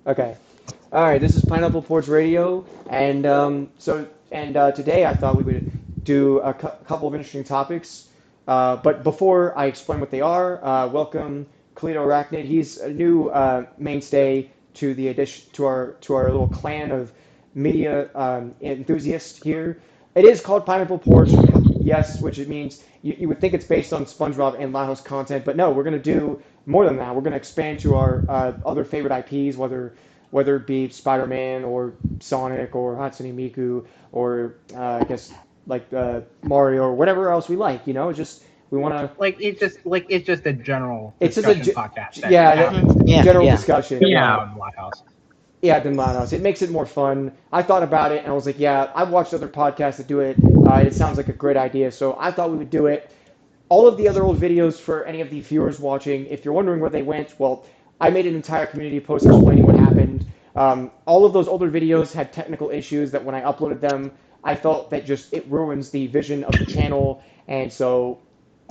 Okay. All right. This is Pineapple Porch Radio, and today I thought we would do a couple of interesting topics. But before I explain what they are, welcome Kalito Arachnid. He's a new mainstay to the addition to our little clan of media enthusiasts here. It is called Pineapple Porch, yes, which it means you would think it's based on SpongeBob and Loud House content, but no, we're going to do more than that. We're going to expand to our other favorite IPs, whether it be Spider-Man or Sonic or Hatsune Miku or I guess like Mario or whatever else we like. Just we want to. It's just a general It's just a discussion podcast that yeah, happens Yeah, general yeah. discussion. in Yeah, Loud House. yeah, than Loud House. It makes it more fun. I thought about it and I was like, yeah, I've watched other podcasts that do it. It sounds like a great idea, so I thought we would do it. All of the other old videos for any of the viewers watching, if you're wondering where they went, well, I made an entire community post explaining what happened. All of those older videos had technical issues that when I uploaded them, I felt that just it ruins the vision of the channel, and so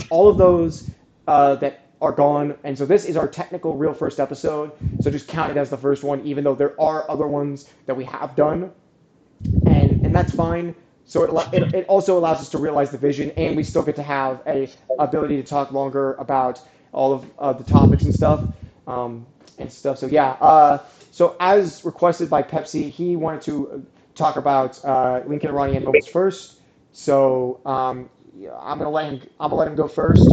all of those that are gone. And so this is our technical real first episode. So just count it as the first one, even though there are other ones that we have done, and that's fine. So it also allows us to realize the vision, and we still get to have a ability to talk longer about all of the topics and stuff. So yeah. So as requested by Pepsi, he wanted to talk about Lincoln and Ronnie and moments first. So yeah, I'm gonna let him go first.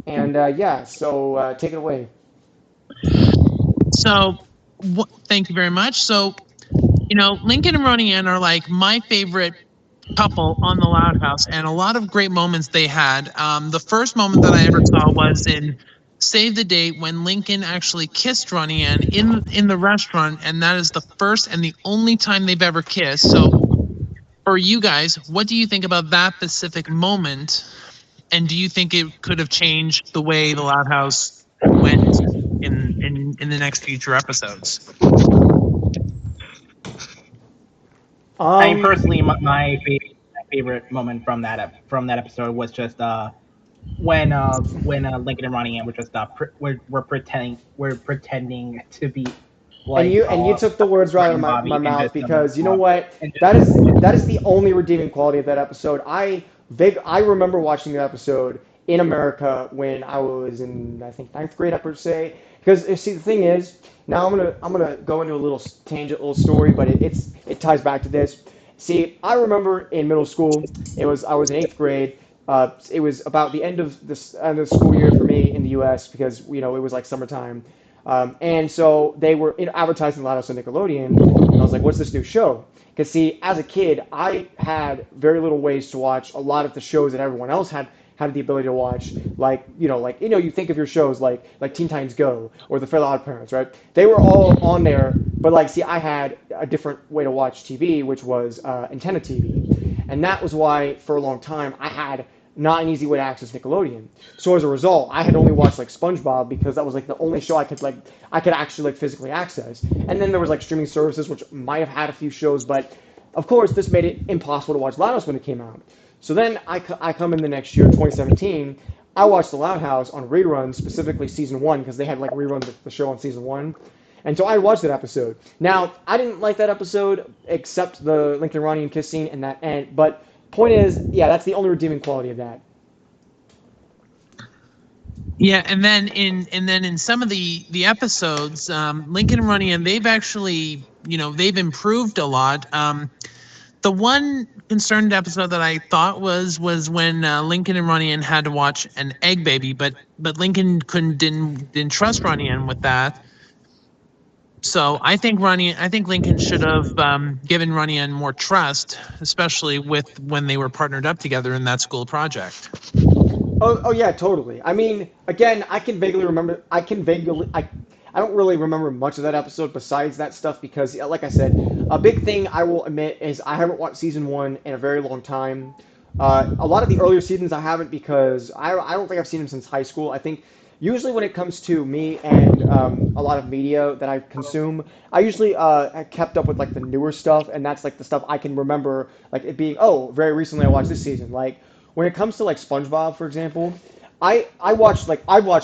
Yeah. So take it away. So, thank you very much. So, Lincoln and Ronnie Ann are like my favorite couple on the Loud House, and a lot of great moments they had. The first moment that I ever saw was in Save the Date when Lincoln actually kissed Ronnie Ann in the restaurant, and that is the first and the only time they've ever kissed. So, for you guys, what do you think about that specific moment? And do you think it could have changed the way the Loud House went in the next future episodes? I mean, Um, personally, my favorite moment from that episode was just when Lincoln and Ronnie Ann were just we're pretending to be and like you took the words right out Bert of and my Bobby and mouth just because you know what? That is the only redeeming quality of that episode. I remember watching the episode in America when I was in I think ninth grade, I per se. Because see the thing is, now I'm gonna go into a little tangent, little story, but it ties back to this. See, I remember in middle school, I was in eighth grade. It was about the end of the school year for me in the U.S. because it was like summertime. And so they were advertising Loud House on Nickelodeon, and I was like, "What's this new show?" Because see, as a kid, I had very little ways to watch a lot of the shows that everyone else had the ability to watch. You think of your shows like Teen Titans Go or The Fairly Odd Parents, right? They were all on there, but see, I had a different way to watch TV, which was antenna TV, and that was why for a long time I had not an easy way to access Nickelodeon. So as a result, I had only watched like SpongeBob because that was like the only show I could actually like physically access. And then there was like streaming services which might have had a few shows, but of course this made it impossible to watch Loud House when it came out. So then I come in the next year, 2017. I watched The Loud House on reruns, specifically season one, because they had like rerun the show on season one. And so I watched that episode. Now I didn't like that episode except the Lincoln and Ronnie and kiss scene and but point is, yeah, that's the only redeeming quality of that. Yeah, and then in some of the episodes, Lincoln and Ronnie, and they've actually they've improved a lot. The one concerned episode that I thought was when Lincoln and Ronnie Ann had to watch an egg baby, but Lincoln didn't trust Ronnie Ann with that. So I think Lincoln should have given Ronnie Ann more trust, especially with when they were partnered up together in that school project. Oh yeah, totally. I mean, again, I can vaguely remember. I don't really remember much of that episode besides that stuff because, yeah, like I said, a big thing I will admit is I haven't watched season one in a very long time. A lot of the earlier seasons I haven't because I don't think I've seen them since high school. I think usually when it comes to me and a lot of media that I consume, I usually kept up with like the newer stuff, and that's like the stuff I can remember, like it being, oh, very recently I watched this season. Like when it comes to like SpongeBob, for example, I watched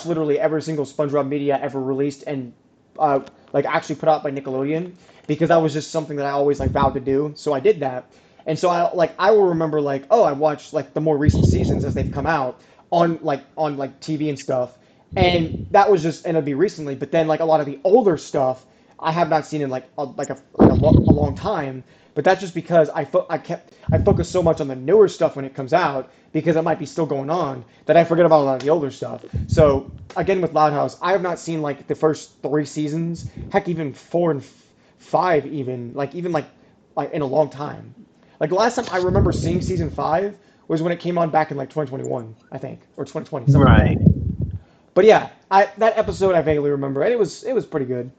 literally every single SpongeBob media ever released, and uh, like actually put out by Nickelodeon, because that was just something that I always like vowed to do. So I did that. And so I will remember like, oh, I watched like the more recent seasons as they've come out on TV and stuff. And that was just, and it'd be recently, but then like a lot of the older stuff I have not seen in a long time. But that's just because I focus so much on the newer stuff when it comes out, because it might be still going on, that I forget about a lot of the older stuff. So again, with Loud House, I have not seen like the first 3 seasons, heck, even 4 and 5, even like in a long time. Like the last time I remember seeing season 5 was when it came on back in like 2021, I think, or 2020, something like Right. that. But yeah, that episode I vaguely remember, and it was pretty good.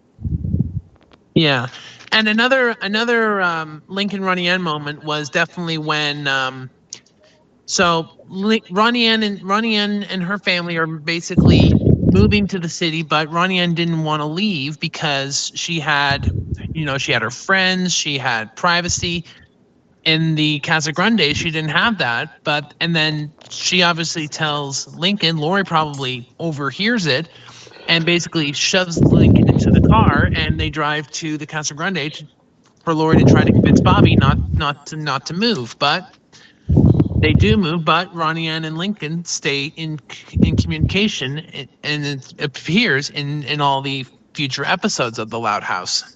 Yeah. And another Lincoln Ronnie Ann moment was definitely when Ronnie Ann and her family are basically moving to the city, but Ronnie Ann didn't want to leave because she had her friends, she had privacy. In the Casa Grande, she didn't have that, and then she obviously tells Lincoln. Lori probably overhears it and basically shoves Lincoln into the car, and they drive to the Casa Grande for Lori to try to convince Bobby not to move. But they do move, but Ronnie Ann and Lincoln stay in communication, and it appears in all the future episodes of the Loud House.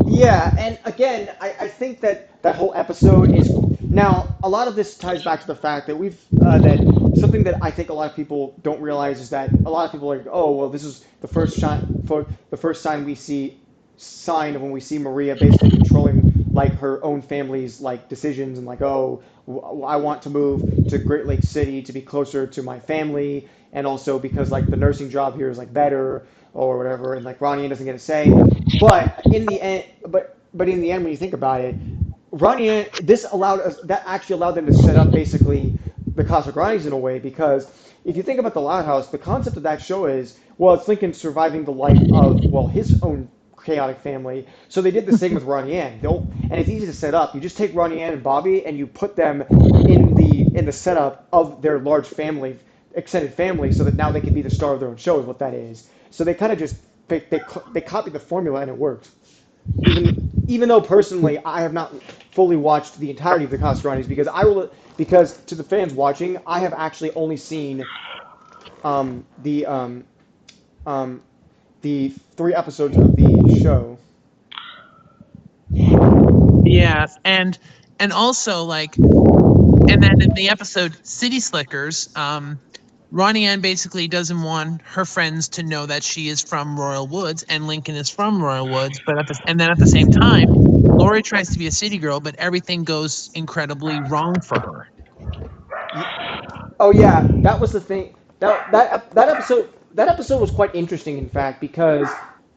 Yeah, and again, I think that whole episode is now a lot of this ties back to the fact that that something that I think a lot of people don't realize is that a lot of people are like, oh well, this is the first time we see sign of when we see Maria basically controlling like her own family's like decisions, and like, oh, I want to move to Great Lake City to be closer to my family, and also because like the nursing job here is like better or whatever, and like Ronnie doesn't get a say. But in the end, when you think about it, that actually allowed them to set up basically the Casa Grandes in a way, because if you think about the Loud House, the concept of that show is, well, it's Lincoln surviving the life of, well, his own chaotic family. So they did the same with Ronnie Ann. And it's easy to set up. You just take Ronnie Ann and Bobby and you put them in the setup of their large family, extended family, so that now they can be the star of their own show, is what that is. So they kind of just they copied the formula, and it worked. Even though personally I have not fully watched the entirety of the Casagrande, because to the fans watching, I have actually only seen um, the um, um, the 3 episodes of the show. Yeah, and also and then in the episode City Slickers, Ronnie Ann basically doesn't want her friends to know that she is from Royal Woods and Lincoln is from Royal Woods, and then at the same time, Lori tries to be a city girl, but everything goes incredibly wrong for her. Oh yeah, that was the thing. That episode was quite interesting, in fact, because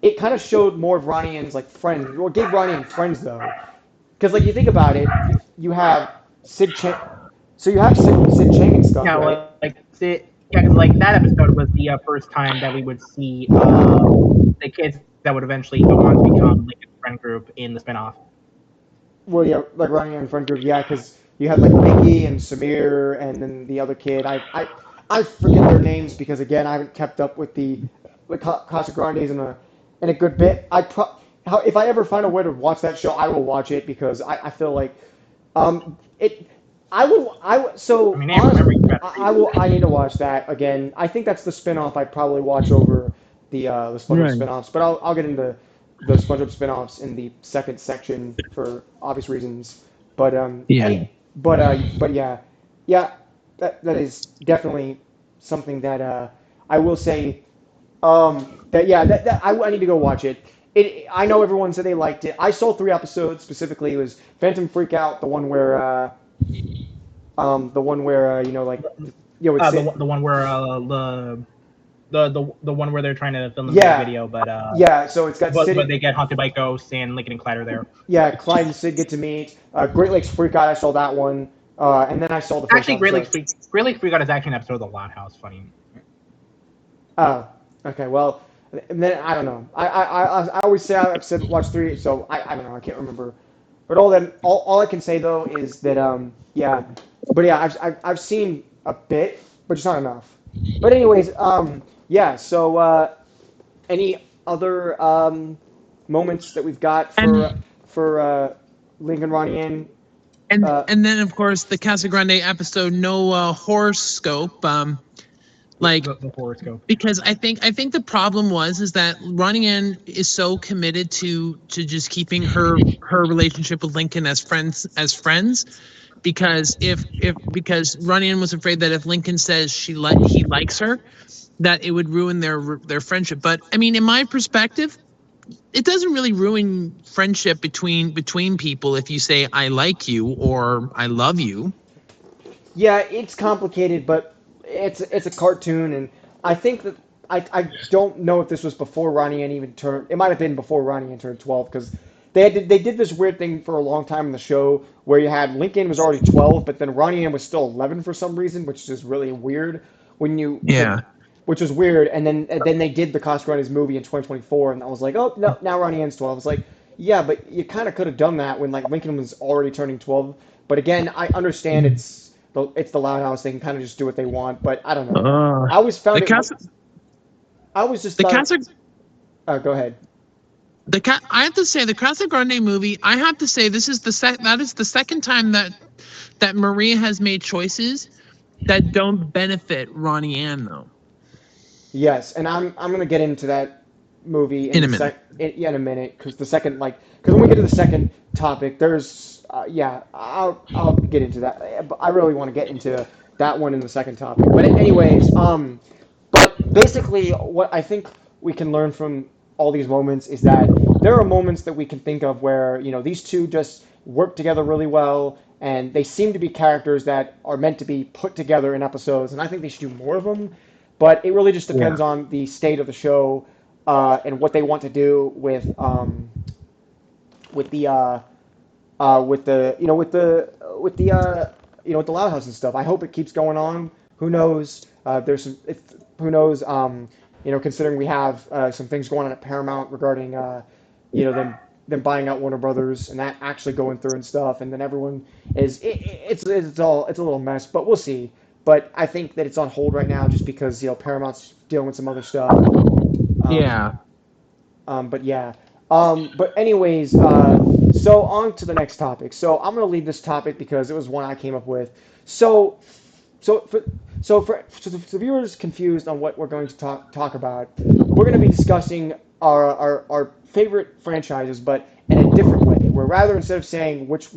it kind of showed more of Ronnie Ann's like friends, or gave Ronnie Ann friends though. Because like you think about it, you have Sid Chang, so you have Sid Chang and stuff, Yeah, right? yeah, because like that episode was the first time that we would see the kids that would eventually go on to become Lincoln's friend group in the spinoff. Well, yeah, like Ronnie Ann friend group, yeah, because you had like Mickey and Samir, and then the other kid. I forget their names because again, I haven't kept up with the Casa Grandes in a good bit. If I ever find a way to watch that show, I will watch it, because I feel like it. I So mean, I honestly, remember you got I will. I need to watch that again. I think that's the spinoff I'd probably watch over the SpongeBob Right. spinoffs, but I'll get into the SpongeBob spinoffs in the second section for obvious reasons. But Yeah. but yeah, yeah, that is definitely something that I will say that yeah, that I need to go watch it. I know everyone said they liked it. I saw 3 episodes specifically. It was Phantom Freakout, the one where like it's the one where the one where they're trying to film the music yeah, video, yeah. So it's got but Sid, they get haunted by ghosts and Lincoln and Clyde are there. yeah, Clyde and Sid get to meet. Great Lakes Freakout, I saw that one, and then I saw the first Actually, episode. Great Lakes Freakout is actually an episode of the Loud House. Funny. Oh, okay. Well, then I don't know. I always say I've said watch 3, so I don't know. I can't remember. But all I can say though is that yeah, but yeah, I've seen a bit, but just not enough. But anyways, yeah. So any other moments that we've got And for Lincoln Ronnie Ann. and then of course the Casa Grande episode, no horoscope. Like The horoscope. because I think the problem was is that Ronnie Ann is so committed to just keeping her relationship with Lincoln as friends because if because Ronnie Ann was afraid that if Lincoln says he likes her, that it would ruin their friendship. But I mean, in my perspective, it doesn't really ruin friendship between people if you say I like you or I love you. Yeah, it's complicated, but it's a cartoon, and I think that I don't know if this was before Ronnie Ann even turned. It might have been before Ronnie Ann turned 12 because they did this weird thing for a long time in the show where you had Lincoln was already 12, but then Ronnie Ann was still 11 for some reason, which is really weird Yeah. which was weird. And then they did the Cost Runners movie in 2024, and I was like, oh no, now Ronnie Ann's 12. I was like, yeah, but you kind of could have done that when like Lincoln was already turning 12. But again, I understand it's the Loud House. They can kind of just do what they want. But I don't know. Uh, I always found the it. Casa I always just the thought. Casa Go ahead. I have to say the Casa Grande movie. I have to say this is that is the second time that Maria has made choices that don't benefit Ronnie Ann though. Yes, and I'm gonna get into that movie In a minute. in a minute because because when we get to the second topic, there's yeah, I'll get into that. But I really want to get into that one in the second topic. But anyways, but basically, what I think we can learn from all these moments is that there are moments that we can think of where these two just work together really well, and they seem to be characters that are meant to be put together in episodes, and I think they should do more of them. But it really just Yeah. depends on the state of the show and what they want to do with the with the with the Loud House and stuff. I hope it keeps going on. Who knows? Who knows? Considering we have some things going on at Paramount regarding them buying out Warner Brothers and that actually going through and stuff, and then everyone it's a little mess, but we'll see. But I think that it's on hold right now just because Paramount's dealing with some other stuff. Um, Yeah. but yeah. But anyways, so on to the next topic. So I'm gonna leave this topic because it was one I came up with. So, so for so the viewers confused on what we're going to talk about, we're going to be discussing our favorite franchises, but in a different way. Where rather instead of saying which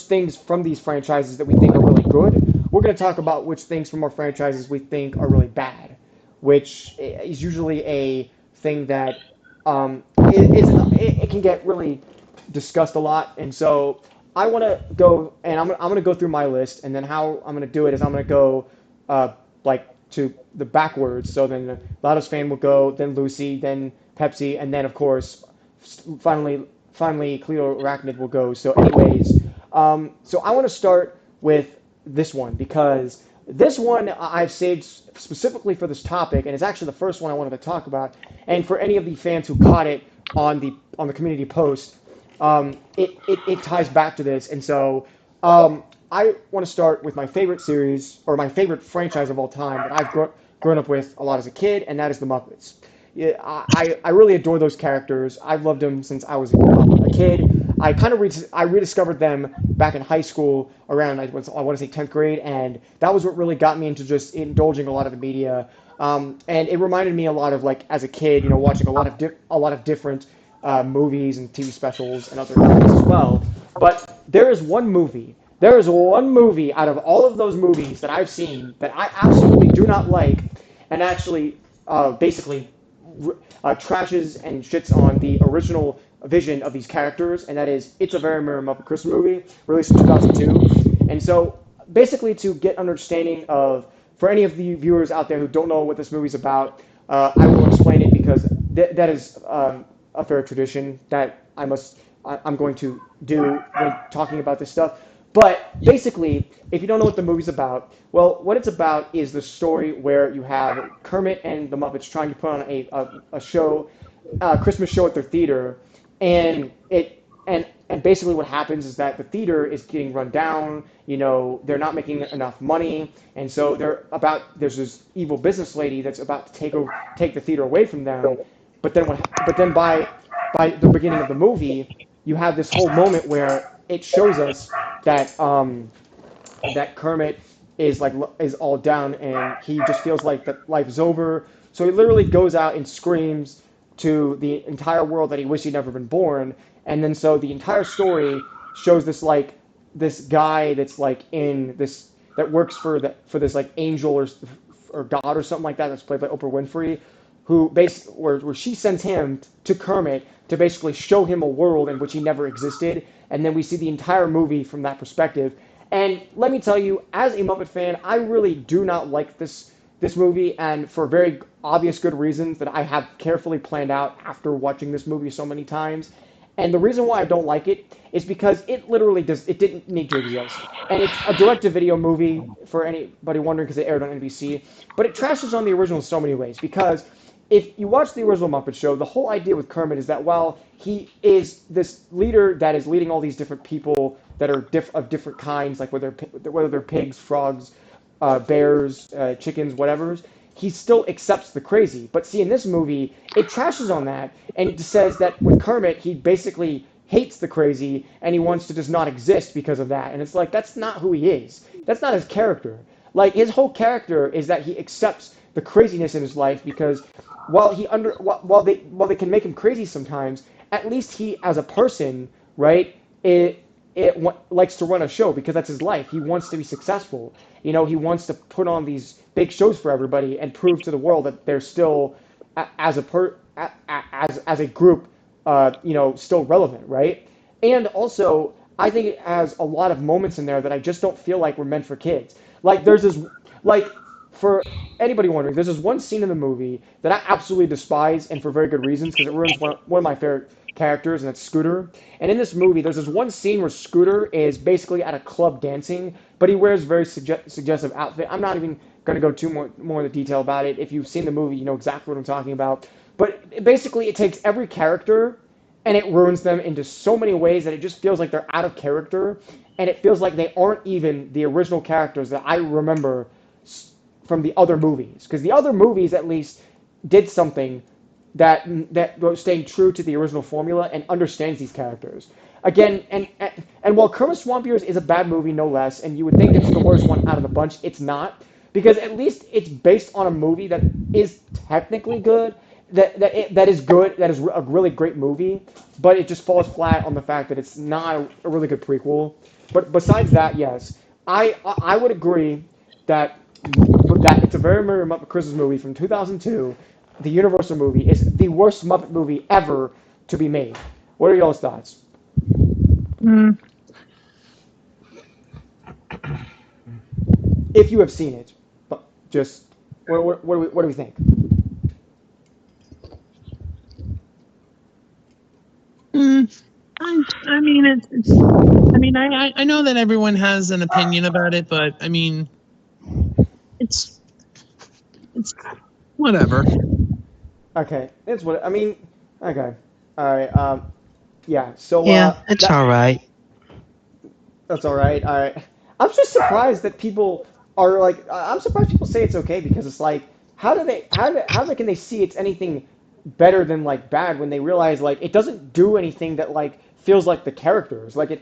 things from these franchises that we think are really good, we're going to talk about which things from our franchises we think are really bad, which is usually a thing that it can get really discussed a lot. And so I want to go and I'm going to go through my list, and then how I'm going to do it is I'm going to go like to the backwards. So then the Loudest fan will go, then Lucy, then Pepsi, and then of course finally Cleo Arachnid will go. So anyways, so I want to start with this one because this one I've saved specifically for this topic, and it's actually the first one I wanted to talk about. And for any of the fans who caught it on the community post, it ties back to this. And so I want to start with my favorite series or my favorite franchise of all time that I've grown up with a lot as a kid, and that is the Muppets. Yeah, I really adore those characters. I've loved them since I was a kid. I rediscovered them back in high school around I want to say 10th grade, and that was what really got me into just indulging a lot of the media. And it reminded me a lot of like as a kid, watching a lot of different movies and TV specials and other things as well. But there is one movie out of all of those movies that I've seen that I absolutely do not like, and actually basically trashes and shits on the original vision of these characters, and that is It's a Very Merry Muppet Christmas Movie, released in 2002. And so, basically, to get understanding of, for any of the viewers out there who don't know what this movie's about, I will explain it because that is a fair tradition that I'm going to do when talking about this stuff. But basically, if you don't know what the movie's about, well, what it's about is the story where you have Kermit and the Muppets trying to put on a show, a Christmas show at their theater, and and basically what happens is that the theater is getting run down. They're not making enough money, and so there's this evil business lady that's about to take the theater away from them. But then by the beginning of the movie, you have this whole moment where it shows us that that Kermit is like is all down and he just feels like that life is over. So he literally goes out and screams to the entire world that he wished he'd never been born. And then so the entire story shows this like this guy that's like in this that works for this like angel or god or something like that that's played by Oprah Winfrey, who where she sends him to Kermit to basically show him a world in which he never existed, and then we see the entire movie from that perspective. And let me tell you, as a Muppet fan, I really do not like this movie, and for very obvious good reasons that I have carefully planned out after watching this movie so many times. And the reason why I don't like it is because it didn't need to exist. And it's a direct-to-video movie for anybody wondering because it aired on NBC, but it trashes on the original in so many ways because if you watch the original Muppet Show, the whole idea with Kermit is that while he is this leader that is leading all these different people that are of different kinds, like whether they're pigs, frogs, bears, chickens, whatever, he still accepts the crazy. But see, in this movie, it trashes on that, and it says that with Kermit, he basically hates the crazy, and he wants to just not exist because of that. And it's like, that's not who he is. That's not his character. Like, his whole character is that he accepts the craziness in his life because while they can make him crazy sometimes, at least he, as a person, right, likes to run a show because that's his life. He wants to be successful. You know, he wants to put on these big shows for everybody and prove to the world that they're still, as a group, still relevant, right? And also, I think it has a lot of moments in there that I just don't feel like were meant for kids. Like there's this, like for anybody wondering, there's this one scene in the movie that I absolutely despise, and for very good reasons, because it ruins one of my favorite characters, and it's Scooter. And in this movie, there's this one scene where Scooter is basically at a club dancing, but he wears a very suggestive outfit. I'm not even going to go too more into detail about it. If you've seen the movie, you know exactly what I'm talking about. But basically, it takes every character and it ruins them into so many ways that it just feels like they're out of character, and it feels like they aren't even the original characters that I remember from the other movies. Because the other movies, at least, did something that was staying true to the original formula and understands these characters. Again, and while Kermit Swamp Ears is a bad movie, no less, and you would think it's the worst one out of the bunch, it's not, because at least it's based on a movie that is technically good, that is good, that is a really great movie, but it just falls flat on the fact that it's not a really good prequel. But besides that, yes, I would agree that it's a very Merry Muppet Christmas movie from 2002. The Universal movie is the worst Muppet movie ever to be made. What are y'all's thoughts? Mm, If you have seen it, but just what do we think? mm, I mean, I mean, I know that everyone has an opinion about it, but I mean, it's it's whatever. Okay, that's what I mean. Okay, all right. Yeah. So Yeah, it's all right. that's all right. All right. I'm just surprised that people are like. I'm surprised people say it's okay because it's like, how can they see it's anything better than like bad when they realize like it doesn't do anything that like feels like the characters. Like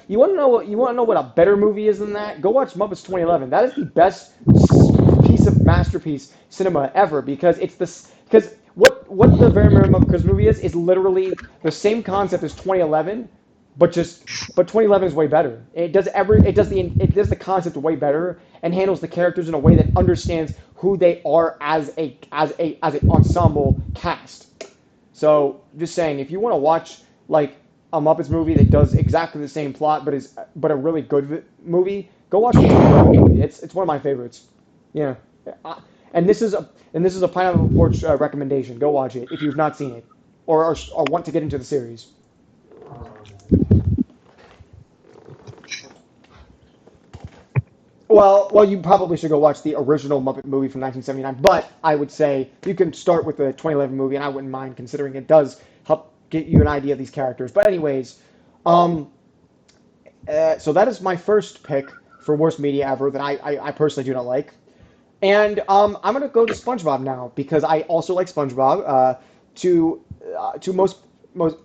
you want to know what a better movie is than that? Go watch Muppets 2011. That is the best piece of masterpiece cinema ever because it's this because what the Very Merry Muppet Christmas movie is literally the same concept as 2011, but 2011 is way better. It does the concept way better and handles the characters in a way that understands who they are as an ensemble cast. So just saying, if you want to watch like a Muppets movie that does exactly the same plot but a really good movie, go watch the 2011 movie. It's one of my favorites. Yeah, Uh, and this is a Pineapple Porch recommendation. Go watch it if you've not seen it or want to get into the series. Well, you probably should go watch the original Muppet movie from 1979. But I would say you can start with the 2011 movie, and I wouldn't mind considering it does help get you an idea of these characters. But anyways, um, so that is my first pick for worst media ever that I personally do not like. And I'm gonna go to SpongeBob now because I also like SpongeBob. to most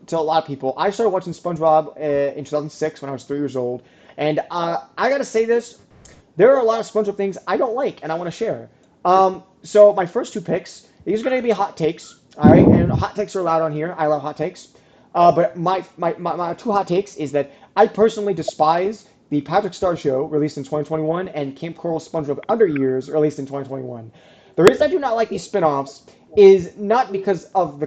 to a lot of people. I started watching SpongeBob in 2006 when I was 3 years old, and I gotta say this: there are a lot of SpongeBob things I don't like, and I want to share. So my first two picks, these are going to be hot takes, all right? And hot takes are allowed on here. I love hot takes. But my two hot takes is that I personally despise the Patrick Star Show, released in 2021, and Camp Coral SpongeBob Under Years, released in 2021. The reason I do not like these spin-offs is not because of the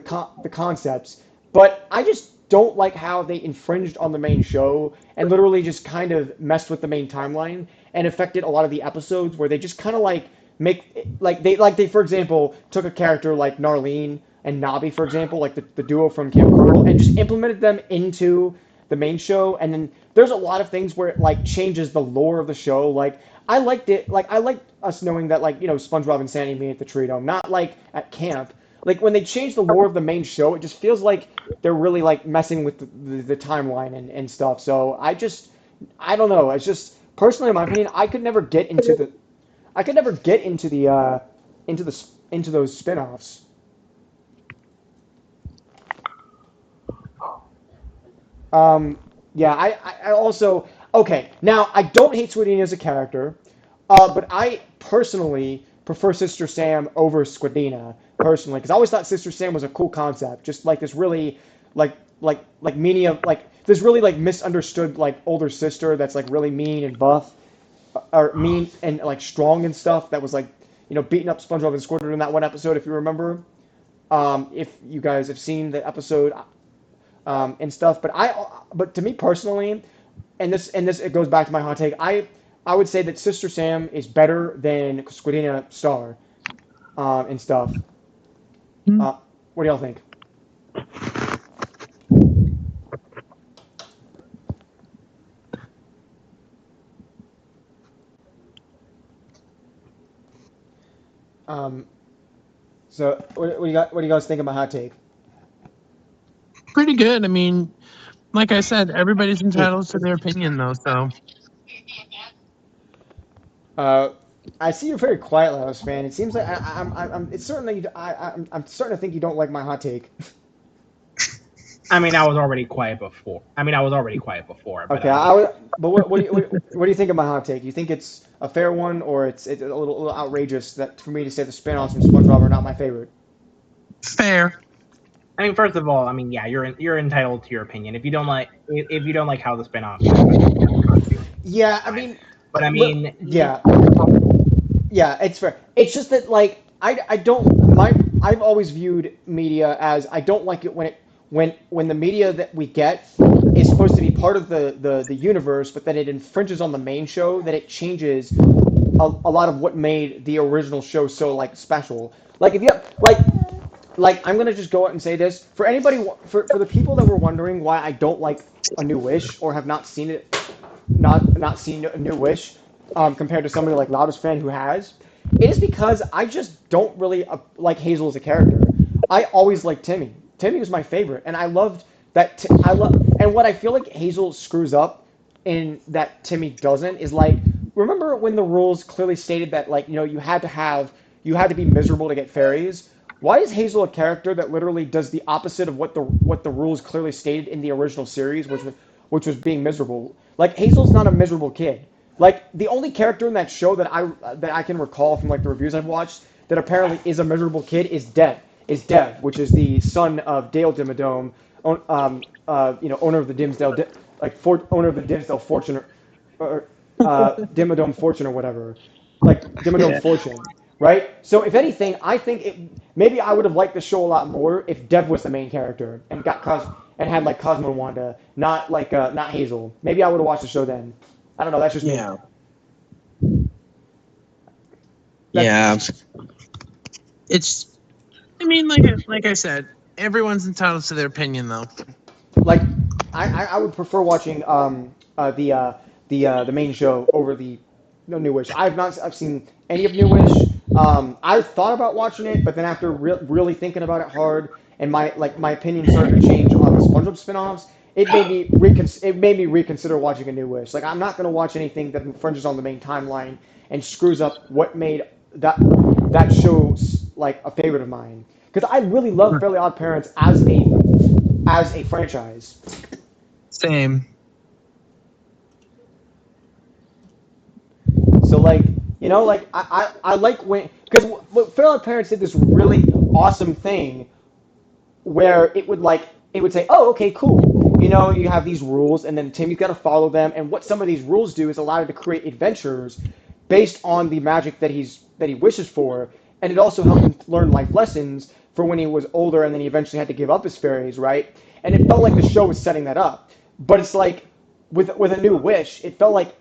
concepts, but I just don't like how they infringed on the main show and literally just kind of messed with the main timeline and affected a lot of the episodes where they just kind of like make like they for example took a character like Narlene and Nobby, for example, like the duo from Camp Coral, and just implemented them into the main show. And then there's a lot of things where it like changes the lore of the show. Like I liked it. Like I liked us knowing that like SpongeBob and Sandy meet at the Tree Dome, not like at camp. Like when they change the lore of the main show, it just feels like they're really like messing with the timeline and stuff. So I don't know. It's just personally, in my opinion, I could never get into those spin-offs. Yeah, I also okay. Now I don't hate Squidini as a character, but I personally prefer Sister Sam over Squidina personally because I always thought Sister Sam was a cool concept, just like this really like meanie of like this really like misunderstood like older sister that's like really mean and buff or mean and like strong and stuff that was like beating up SpongeBob and Squidward in that one episode if you remember. If you guys have seen the episode and stuff. But to me personally, and this it goes back to my hot take. I would say that Sister Sam is better than Squidina Star and stuff. What do y'all think? Um, so what do you guys think of my hot take? Pretty good. I mean, like I said, everybody's entitled to their opinion, though. So Uh, I see you're very quiet, Laos fan. It seems like it's certain that I'm starting to think you don't like my hot take. I mean, I was already quiet before. But Okay, I would, but what do you think of my hot take? You think it's a fair one, or it's a little outrageous that for me to say the spin-offs from SpongeBob are not my favorite? fair. I mean, first of all, I mean, yeah, you're entitled to your opinion. If you don't like how the spinoff, Yeah, I mean, but I mean, yeah, yeah, it's fair. It's just that like I don't my I've always viewed media as I don't like it when the media that we get is supposed to be part of the universe, but then it infringes on the main show, that it changes a lot of what made the original show so like special. Like if you like I'm gonna just go out and say this for anybody for the people that were wondering why I don't like A New Wish or have not seen it, not seen A New Wish, compared to somebody like Loudest Fan who has. It is because I just don't really like Hazel as a character. I always liked Timmy. Timmy was my favorite, and I loved that. I love, and what I feel like Hazel screws up in that Timmy doesn't is like, remember when the rules clearly stated that like you had to be miserable to get fairies. Why is Hazel a character that literally does the opposite of what the rules clearly stated in the original series, which was being miserable? Like Hazel's not a miserable kid. Like the only character in that show that I can recall from like the reviews I've watched that apparently is a miserable kid is Dev, which is the son of Dale Dimmadome, owner of the owner of the Dimsdale Fortune, or Dimmadome Fortune or whatever, like Dimmadome yeah, Fortune, right? So if anything, I think maybe I would have liked the show a lot more if Dev was the main character and and had like Cosmo and Wanda, not Hazel. Maybe I would have watched the show then. I don't know. That's just me. Yeah. That's Yeah. It's. I mean, like I said, everyone's entitled to their opinion, though. like I would prefer watching the main show over the no New Wish. I've seen any of New Wish. I thought about watching it, but then after really thinking about it hard, and my opinion started to change on the SpongeBob spin-offs, it made me reconsider watching a New Wish. Like I'm not gonna watch anything that infringes on the main timeline and screws up what made that show like a favorite of mine. because I really love Fairly Odd Parents as a franchise. Same. So like, like I like when, because what Fairly Odd Parents did this really awesome thing where it would say, oh, okay, cool. You have these rules, and then Timmy's got to follow them. And what some of these rules do is allow him to create adventures based on the magic that he wishes for, and it also helped him learn life lessons for when he was older, and then he eventually had to give up his fairies, right? And it felt like the show was setting that up, but it's like with a new wish, it felt like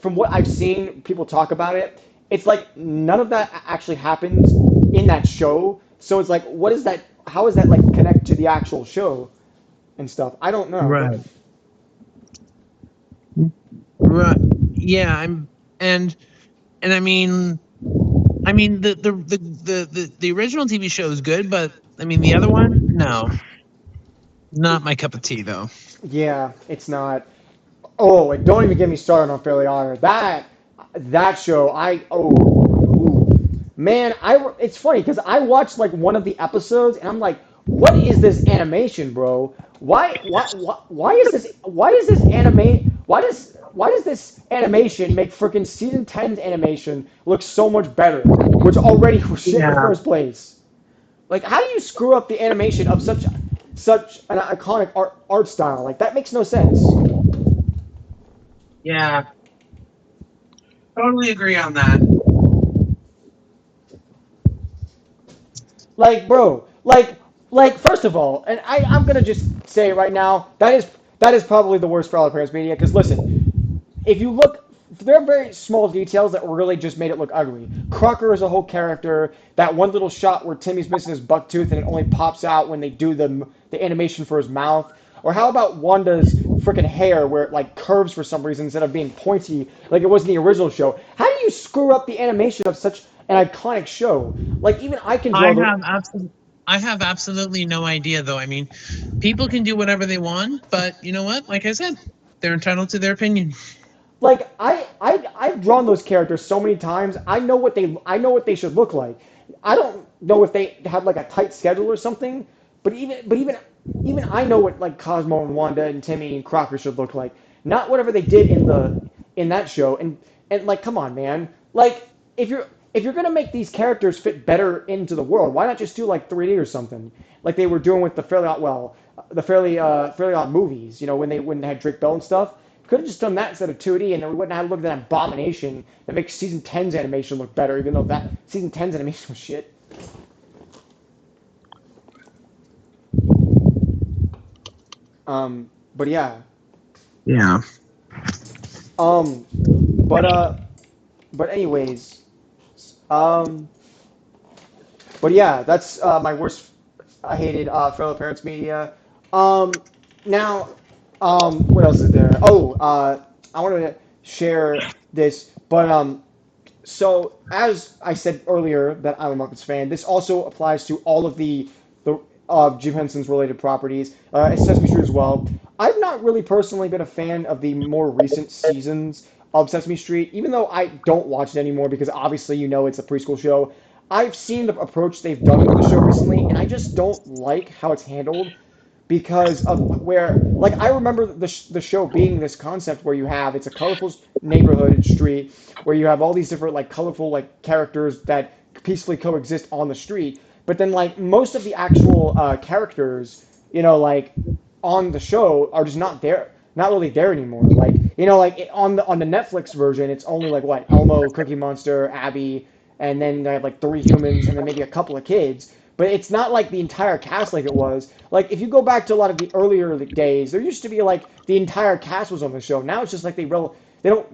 from what I've seen people talk about it, it's like none of that actually happens in that show. So it's like, what is that? How is that like connect to the actual show and stuff? I don't know, but Right. Right. Yeah. And and the original TV show is good, but I mean the other one, no, not my cup of tea though. yeah, it's not. Oh, and don't even get me started on Fairly Honor. That show, man, it's funny because I watched like one of the episodes and I'm like, what is this animation, bro? Why does this animation make freaking season 10's animation look so much better, which already was shit in the Yeah. first place? Like, how do you screw up the animation of such an iconic art style? Like, that makes no sense. Yeah. Totally agree on that. Like, bro, first of all, and I'm gonna just say right now, that is probably the worst for all of Parents Media. Because listen, if you look, there are very small details that really just made it look ugly. Crocker is a whole character. That one little shot where Timmy's missing his buck tooth and it only pops out when they do the animation for his mouth. Or how about Wanda's freaking hair where it like curves for some reason instead of being pointy like it was in the original show? How do you screw up the animation of such an iconic show? Like even I can I draw the have absolutely I have absolutely no idea though. I mean, people can do whatever they want, but you know what? Like I said, they're entitled to their opinion. like I've drawn those characters so many times. I know what they should look like. I don't know if they have like a tight schedule or something, but even I know what like Cosmo and Wanda and Timmy and Crocker should look like. Not whatever they did in that show. And like come on, man. Like if you're gonna make these characters fit better into the world, why not just do like 3D or something, like they were doing with the Fairly Odd movies? When they had Drake Bell and stuff. Could have just done that instead of 2D, and then we wouldn't have looked at that abomination that makes season 10's animation look better, even though that season 10's animation was shit. But yeah. Yeah. But anyways. Um, but yeah, that's my worst. I hated fellow parents media. Um, now, what else is there? Oh, I wanted to share this, but so as I said earlier that I'm a Muppets fan, this also applies to all of the Jim Henson's related properties. Sesame Street as well. I've not really personally been a fan of the more recent seasons of Sesame Street, even though I don't watch it anymore because obviously it's a preschool show. I've seen the approach they've done with the show recently, and I just don't like how it's handled because of where like I remember the show being this concept where it's a colorful neighborhood and street where you have all these different like colorful like characters that peacefully coexist on the street, but then like most of the actual characters like on the show are just not really there anymore. Like on the Netflix version it's only like what, Elmo, Cookie Monster, Abby, and then they have like three humans and then maybe a couple of kids. But it's not like the entire cast like it was. Like if you go back to a lot of the earlier days, there used to be like the entire cast was on the show. Now it's just like they don't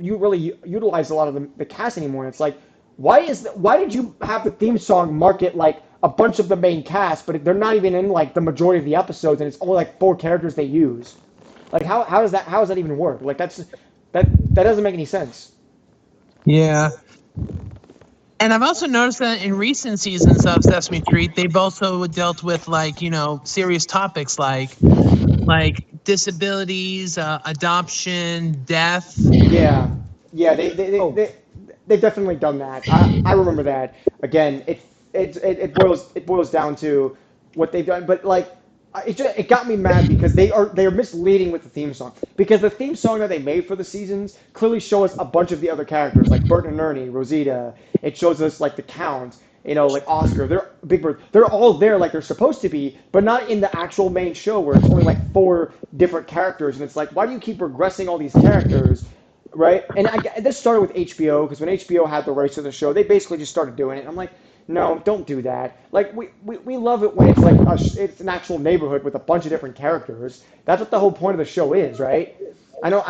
you really utilize a lot of the cast anymore. And it's like why did you have the theme song market like a bunch of the main cast, but they're not even in like the majority of the episodes, and it's only like four characters they use. Like how does that even work? Like that doesn't make any sense. Yeah. And I've also noticed that in recent seasons of Sesame Street, they've also dealt with like, serious topics like disabilities, adoption, death. Yeah, yeah, Oh, they've definitely done that. I remember that. Again, it. it boils down to what they've done. But like, it got me mad because they're misleading with the theme song, because the theme song that they made for the seasons clearly show us a bunch of the other characters like Bert and Ernie, Rosita. It shows us like the Count, like Oscar. They're Big Bird. They're all there like they're supposed to be, but not in the actual main show where it's only like four different characters, and it's like, why do you keep regressing all these characters? Right? And this started with HBO, because when HBO had the rights to the show, they basically just started doing it. I'm like, no, don't do that. Like we love it when it's like it's an actual neighborhood with a bunch of different characters. That's what the whole point of the show is, right? I know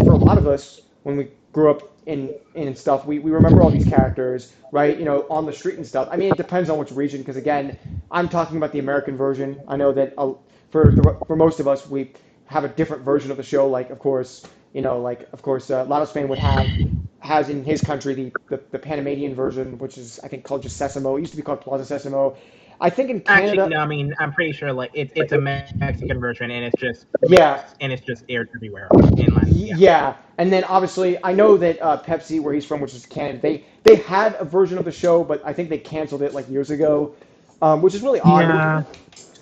for a lot of us when we grew up in stuff, we remember all these characters, right? On the street and stuff. I mean, it depends on which region, because again, I'm talking about the American version. I know that for most of us, we have a different version of the show. Like, of course, Lotto Spain has in his country the Panamanian version, which is I think called just Sesamo. It used to be called Plaza Sesamo. I think in Canada, Actually, no. I mean, I'm pretty sure like it's a Mexican version, and it's just yeah, aired everywhere inland. Yeah. yeah. And then obviously I know that Pepsi, where he's from, which is Canada, they had a version of the show, but I think they canceled it like years ago, which is really odd. Yeah.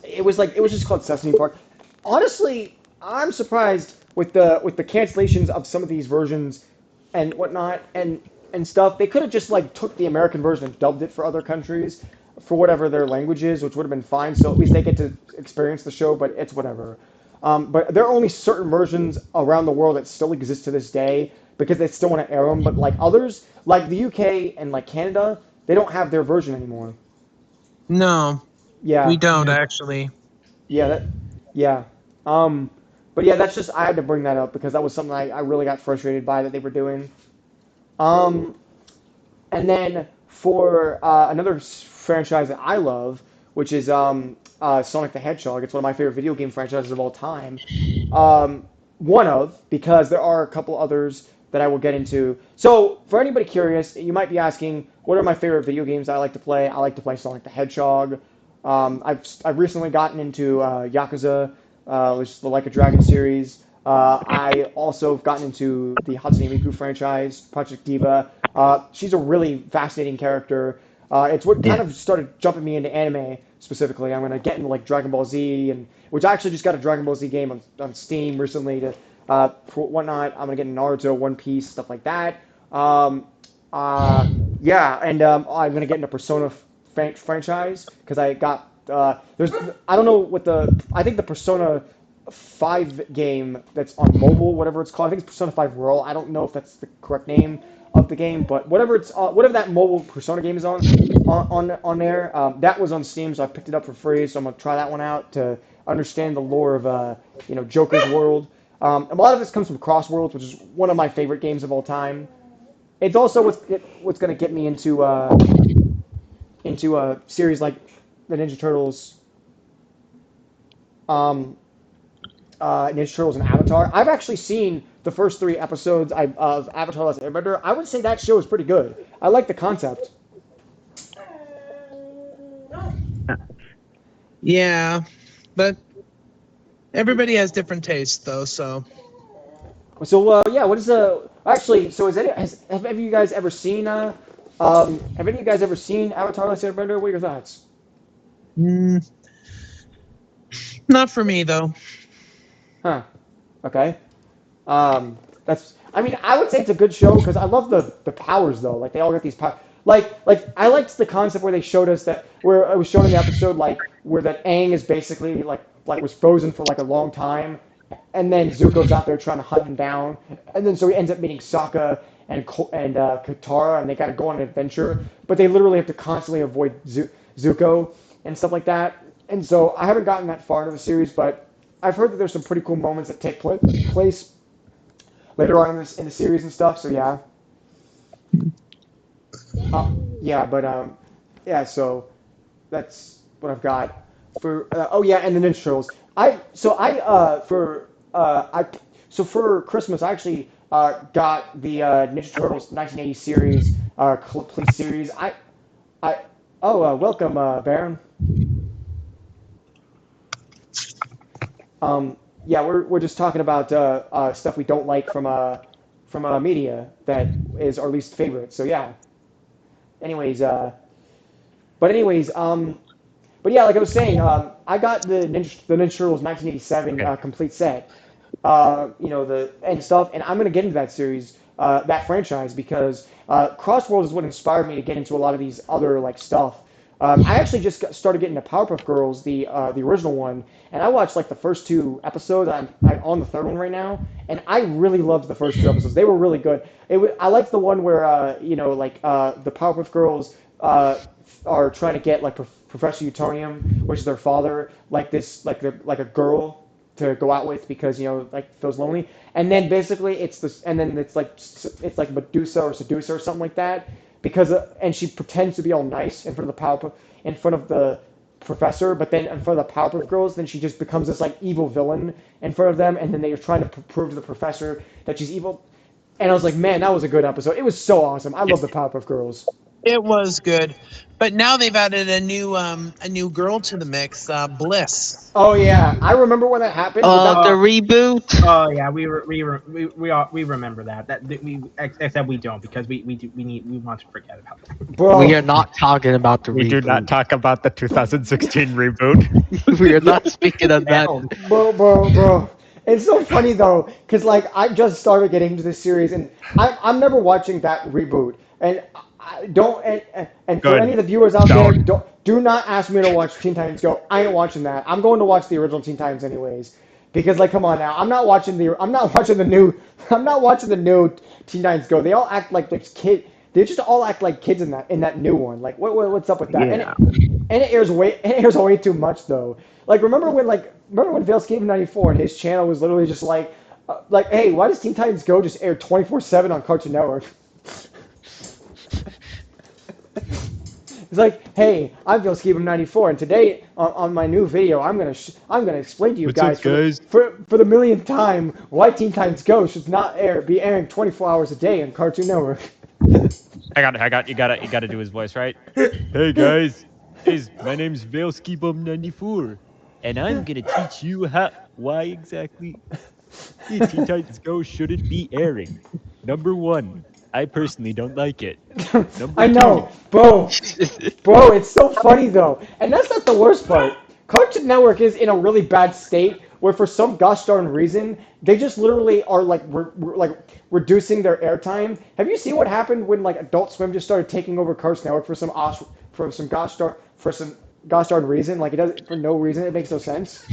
It was just called Sesame Park. Honestly, I'm surprised with the cancellations of some of these versions and whatnot and stuff. They could have just like took the American version and dubbed it for other countries for whatever their language is, which would have been fine. So at least they get to experience the show, but it's whatever. But there are only certain versions around the world that still exist to this day because they still want to air them. But like others, like the UK and like Canada, they don't have their version anymore. No, we Yeah, don't actually. yeah, yeah. Um, but yeah, that's just I had to bring that up because that was something I really got frustrated by that they were doing. Um, and then for another franchise that I love, which is Sonic the Hedgehog. It's one of my favorite video game franchises of all time. One of, because there are a couple others that I will get into. So, for anybody curious, you might be asking, what are my favorite video games I like to play? I like to play Sonic the Hedgehog. I've recently gotten into Yakuza, which is the Like a Dragon series. I also have gotten into the Hatsune Miku franchise, Project Diva. She's a really fascinating character. It's what kind Yeah. of started jumping me into anime specifically. I'm gonna get into like Dragon Ball Z, and which I actually just got a Dragon Ball Z game on Steam recently to for whatnot. I'm gonna get into Naruto, One Piece, stuff like that. Um, yeah, and I'm gonna get into Persona franchise because I got there's I don't know what I think the Persona 5 game that's on mobile, whatever it's called. I think it's Persona 5 Royal. I don't know if that's the correct name of the game, but whatever that mobile Persona game is on there, that was on Steam, so I picked it up for free. So I'm gonna try that one out to understand the lore of Joker's world. A lot of this comes from Crossworlds, which is one of my favorite games of all time. It's also what's gonna get me into a series like the Ninja Turtles. Um, Ninja Turtles and Avatar. I've actually seen the first three episodes of Avatar: Last Airbender. I would say that show is pretty good. I like the concept. Yeah, but everybody has different tastes, though. So So yeah, what is the actually? So have any of you guys ever seen have any of you guys ever seen Avatar: Last Airbender? What are your thoughts? mm, not for me, though. Huh. Okay. That's. I mean, I would say it's a good show because I love the powers though. Like they all get these powers. Like I liked the concept where they showed us that where it was shown in the episode like where that Aang is basically like was frozen for like a long time, and then Zuko's out there trying to hunt him down, and then so he ends up meeting Sokka and Katara, and they got to go on an adventure, but they literally have to constantly avoid Zuko and stuff like that. And so I haven't gotten that far into the series, but I've heard that there's some pretty cool moments that take place later on in the series and stuff. So yeah, yeah, but yeah. So that's what I've got for. Oh yeah, and the Ninja Turtles. I so for Christmas I actually got the Ninja Turtles 1980 series complete series. I welcome Baron. Yeah, we're just talking about stuff we don't like from media that is our least favorite. So yeah. Anyways, But anyways, but yeah, like I was saying, I got the Ninja Turtles 1987 Okay. complete set, the and stuff, and I'm gonna get into that series, that franchise because Crossworld is what inspired me to get into a lot of these other like stuff. I actually just started getting the Powerpuff Girls, the original one, and I watched like the first two episodes. I'm on the third one right now, and I really loved the first two episodes. They were really good. I liked the one where the Powerpuff Girls are trying to get like Professor Utonium, which is their father, like this, like a girl to go out with because like feels lonely. And then basically it's this, and then it's like Medusa or Seducer or something like that because and she pretends to be all nice in front of in front of the professor, but then in front of the Powerpuff Girls, then she just becomes this like evil villain in front of them, and then they're trying to prove to the professor that she's evil. And I was like, man, that was a good episode. It was so awesome. I love the Powerpuff Girls. It was good, but now they've added a new girl to the mix, Bliss. Oh yeah, I remember when that happened, but The that reboot. Oh yeah, we remember that we except we don't because we want to forget about that. bro, We are not talking about the We do reboot. not talk about the 2016 reboot. We are not speaking of that. Oh, bro. It's so funny though, because like I just started getting into this series, and I'm never watching that reboot. And I don't, and for Good. any of the viewers out there, Don't. do not ask me to watch Teen Titans Go. I ain't watching that. I'm going to watch the original Teen Titans anyways, because like, come on now, I'm not watching the new, I'm not watching the new Teen Titans Go. They all act like this kid. They just all act like kids in that new one. Like, what's up with that? Yeah. And it airs way too much though. Like remember when Vale Escape in '94 and his channel was literally just like, hey, why does Teen Titans Go just air 24/7 on Cartoon Network? It's like, hey, I'm Vale Escape in '94, and today on my new video, I'm gonna explain to you What's up, guys, guys? For the millionth time why Teen Titans Go should not be airing 24 hours a day on Cartoon Network. I got. You gotta do his voice, right? Hey guys, my name's Valeskibum94, and I'm gonna teach you why exactly the Teen Titans Go shouldn't be airing. Number one, I personally don't like it. Number I know, bro. It's so funny though, and that's not the worst part. Cartoon Network is in a really bad state where, for some gosh darn reason, they just literally are like like reducing their airtime. Have you seen what happened when like Adult Swim just started taking over Cartoon Network for some gosh darn reason? Like it does for no reason. It makes no sense.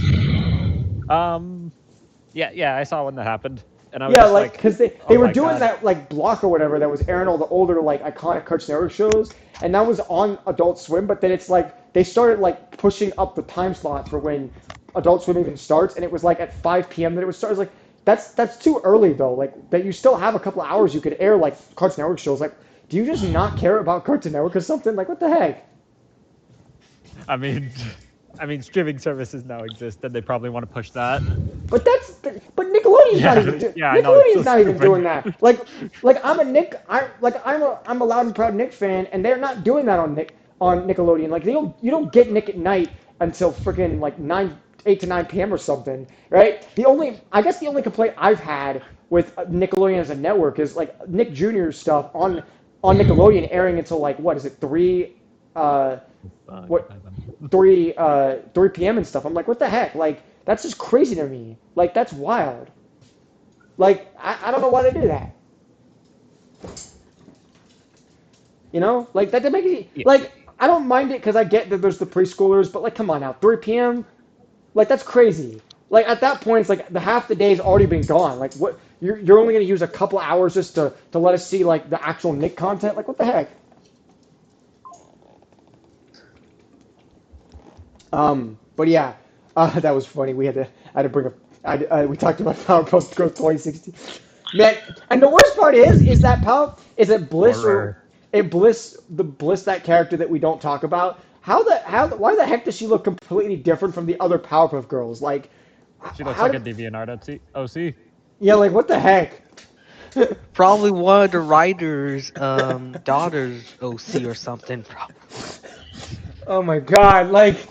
Yeah, I saw when that happened, and I was Yeah, just like like, because they oh were my doing God. that like block or whatever that was airing all the older like iconic Cartoon Network shows, and that was on Adult Swim. But then it's like they started like pushing up the time slot for when Adult Swim even starts, and it was like at 5 p.m. that it would start. It's like that's too early though. Like that you still have a couple of hours you could air like Cartoon Network shows. Like, do you just not care about Cartoon Network or something? Like what the heck? I mean, streaming services now exist, and they probably want to push that. But Nickelodeon's not Yeah, even yeah, I know, it's Nickelodeon's so not even stupid. doing that. Like I'm a loud and proud Nick fan, and they're not doing that on Nickelodeon. Like you don't get Nick at Night until freaking like 8 to 9 p.m. or something, right? I guess the only complaint I've had with Nickelodeon as a network is like Nick Jr.'s stuff on Nickelodeon airing until like what is it 3 what 3 p.m. and stuff. I'm like, what the heck? Like, that's just crazy to me. Like, that's wild. Like, I don't know why they do that. Like that make it like I don't mind it because I get that there's the preschoolers, but like, come on now, 3 p.m. Like that's crazy. Like at that point, it's like the half the day's already been gone. Like what? You're only gonna use a couple hours just to let us see like the actual Nick content. Like what the heck? But yeah, that was funny. I had to bring up. We talked about Powerpuff Girls 2016. Man, and the worst part is that Bliss Horror. the Bliss that character that we don't talk about. Why the heck does she look completely different from the other Powerpuff Girls? Like, She looks how like a did, DeviantArt OC. yeah, like what the heck? Probably one of the writer's daughters OC or something. Oh my God! Like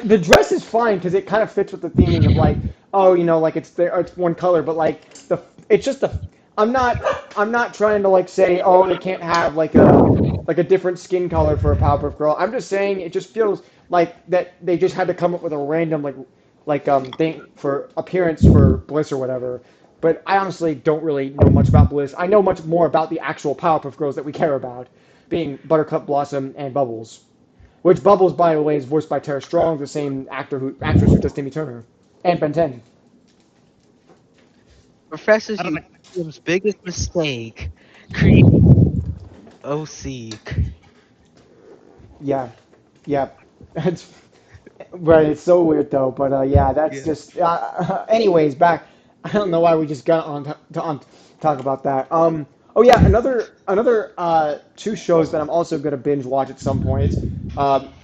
the dress is fine because it kind of fits with the theming of like, oh, like it's one color, but like it's just the. I'm not trying to like say, oh, they can't have like like a different skin color for a Powerpuff Girl. I'm just saying it just feels like that they just had to come up with a random thing for appearance for Bliss or whatever. But I honestly don't really know much about Bliss. I know much more about the actual Powerpuff Girls that we care about, being Buttercup, Blossom, and Bubbles. Which Bubbles, by the way, is voiced by Tara Strong, the same actress who does Timmy Turner and Ben 10. Professor I don't know. U's biggest mistake, creating OC. Yeah, yeah. It's right. It's so weird though, but yeah, that's Yeah. just. Anyways, back. I don't know why we just got on talk about that. Oh yeah, another two shows that I'm also gonna binge watch at some point.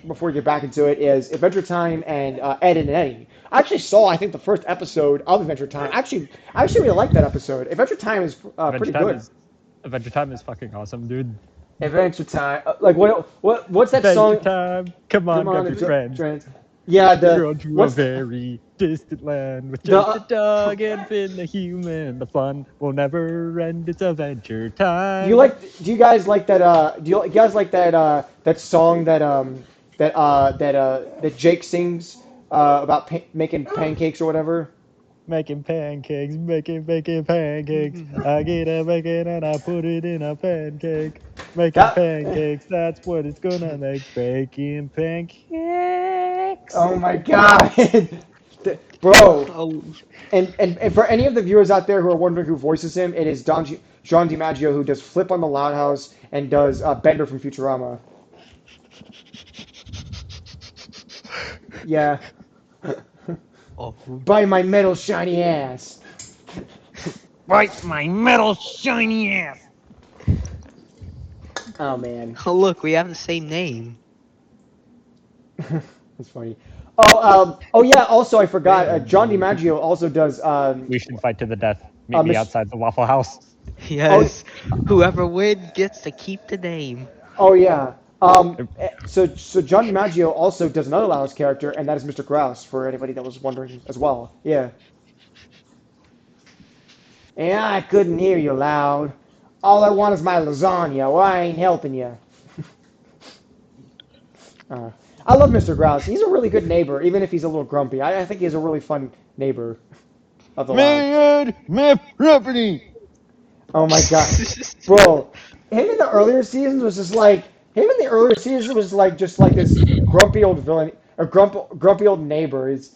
Before we get back into it, is Adventure Time and Ed and Eddie. I actually saw, I think, the first episode of Adventure Time. I actually really liked that episode. Adventure Time is Adventure pretty Time good. is Adventure Time is fucking awesome, dude. Adventure Time, like what's that Adventure song? Time. Come Come on, on, grab your friends. Yeah, We're on to a what's very distant land with the just a dog and Finn the human. The fun will never end. It's Adventure Time. do you guys like that do you guys like that that song that Jake sings about making pancakes or whatever? Making pancakes, making pancakes. I get a bacon and I put it in a pancake. Making That pancakes, that's what it's gonna make. Baking pancakes. Oh my god. Bro, Oh, and for any of the viewers out there who are wondering who voices him, it is John DiMaggio who does Flip on the Loud House and does Bender from Futurama. Yeah. oh, By my metal shiny ass. Right, my metal shiny ass. Oh man. oh! Look, we have the same name. That's funny. Oh yeah. Also, I forgot. Yeah. John DiMaggio also does. We should fight to the death. Meet me Miss, outside the Waffle House. oh, Yes, whoever wins gets to keep the name. oh yeah. So John DiMaggio also does another Loudest character, and that is Mr. Grouse. For anybody that was wondering as well. Yeah. And I couldn't hear you loud. All I want is my lasagna. Well, I ain't helping you. I love Mr. Grouse. He's a really good neighbor, even if he's a little grumpy. I think he's a really fun neighbor of the Loud. Man, my property. Oh my god, bro! Him in the earlier seasons was just like him in the earlier seasons was like just like this grumpy old villain or grumpy old neighbor is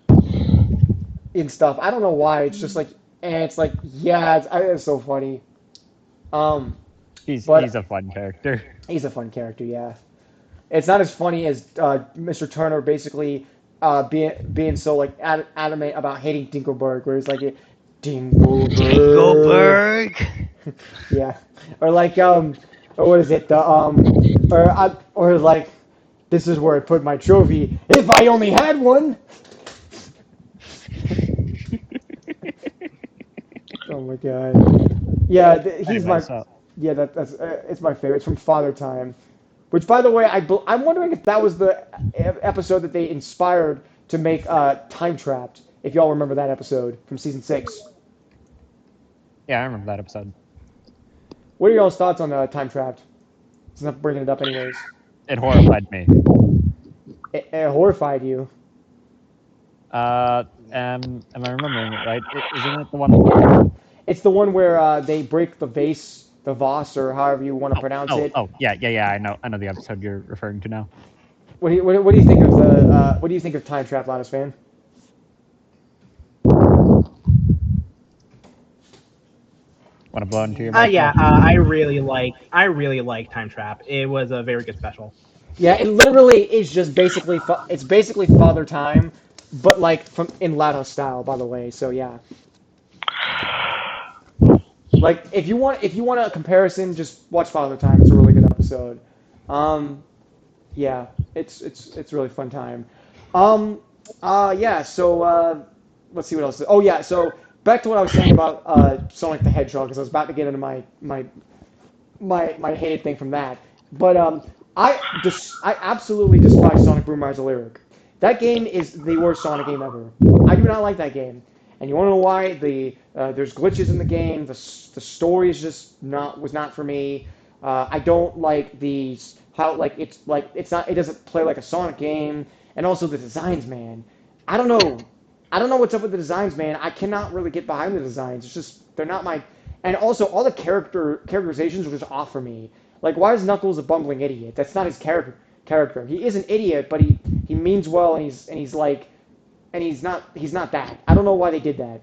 and stuff. I don't know why. It's just like and it's like yeah, it's so funny. Um, He's but a fun character. he's a fun character. Yeah, it's not as funny as Mr. Turner basically being so like adamant about hating Dinkelberg, where he's like Dinkelberg. Dingleberg. Yeah, or like or what is it? Or like this is where I put my trophy. If I only had one. Oh my god. Yeah, he's Anyway, my. so Yeah, that's it's my favorite. It's from Father Time, which by the way, I'm wondering if that was the episode that they inspired to make Time Trapped. If y'all remember that episode from season 6. yeah, I remember that episode. What are y'all's thoughts on Time Trapped? Since I'm bringing it up anyways. It horrified me. It horrified you. Am I remembering it right? Isn't it the one? It's the one where they break the vase, or however you want to pronounce it. Yeah. I know the episode you're referring to now. What do you think of the what do you think of Time Trap, Loudest fan? Want to blow into your mic? Yeah, I really like Time Trap. It was a very good special. Yeah, it literally is just basically it's basically Father Time, but like from in Loudhouse style, by the way. So yeah, like if you want a comparison, just watch Father Time. It's a really good episode. Um, yeah, it's really fun time. Um, yeah. So let's see what else. Oh yeah. So back to what I was saying about Sonic the Hedgehog, because I was about to get into my hated thing from that. But I absolutely despise Sonic Boom as a lyric. That game is the worst Sonic game ever. I do not like that game. And you want to know why? There's glitches in the game. The story is just was not for me. I don't like these how it doesn't play like a Sonic game, and also the designs, man. I don't know. I don't know what's up with the designs, man. I cannot really get behind the designs. It's just they're not my. And also all the characterizations were just off for me. Like, why is Knuckles a bumbling idiot? That's not his character. He is an idiot, but he means well, and he's not that. I don't know why they did that.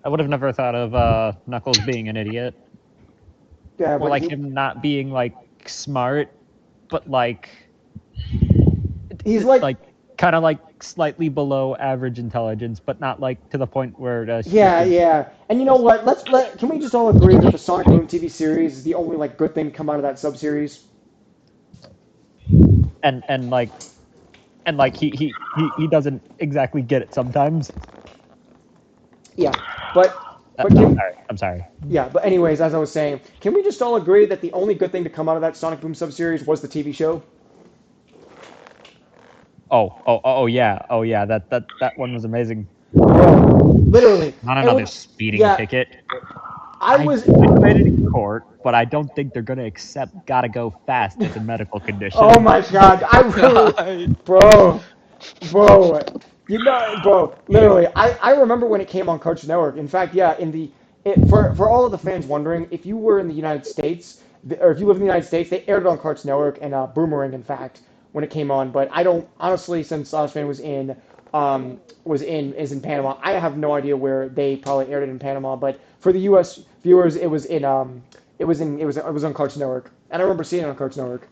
I would have never thought of Knuckles being an idiot, Yeah, or but like him not being like smart, but like he's like kind of like slightly below average intelligence, but not like to the point where yeah, yeah. And you know what? Can we just all agree that the Sonic Boom TV series is the only like good thing to come out of that sub-series? and and like he doesn't exactly get it sometimes. Yeah, but I'm sorry. yeah, but anyways, as I was saying, can we just all agree that the only good thing to come out of that Sonic Boom sub-series was the TV show? Oh yeah. That one was amazing. Bro, literally. Not It another was, speeding yeah, ticket. I I was. debated in court, but I don't think they're gonna accept "gotta go fast" as a medical condition. Oh my God! I really, God. bro, bro, bro, literally, I remember when it came on Cartoon Network. In fact, yeah, for all of the fans wondering, if you were in the United States, or if you live in the United States, they aired it on Cartoon Network and Boomerang, in fact, when it came on. But I don't honestly, since Last Fan is in Panama, I have no idea where they probably aired it in Panama. But for the U.S. viewers, it was on Cartoon Network, and I remember seeing it on Cartoon Network.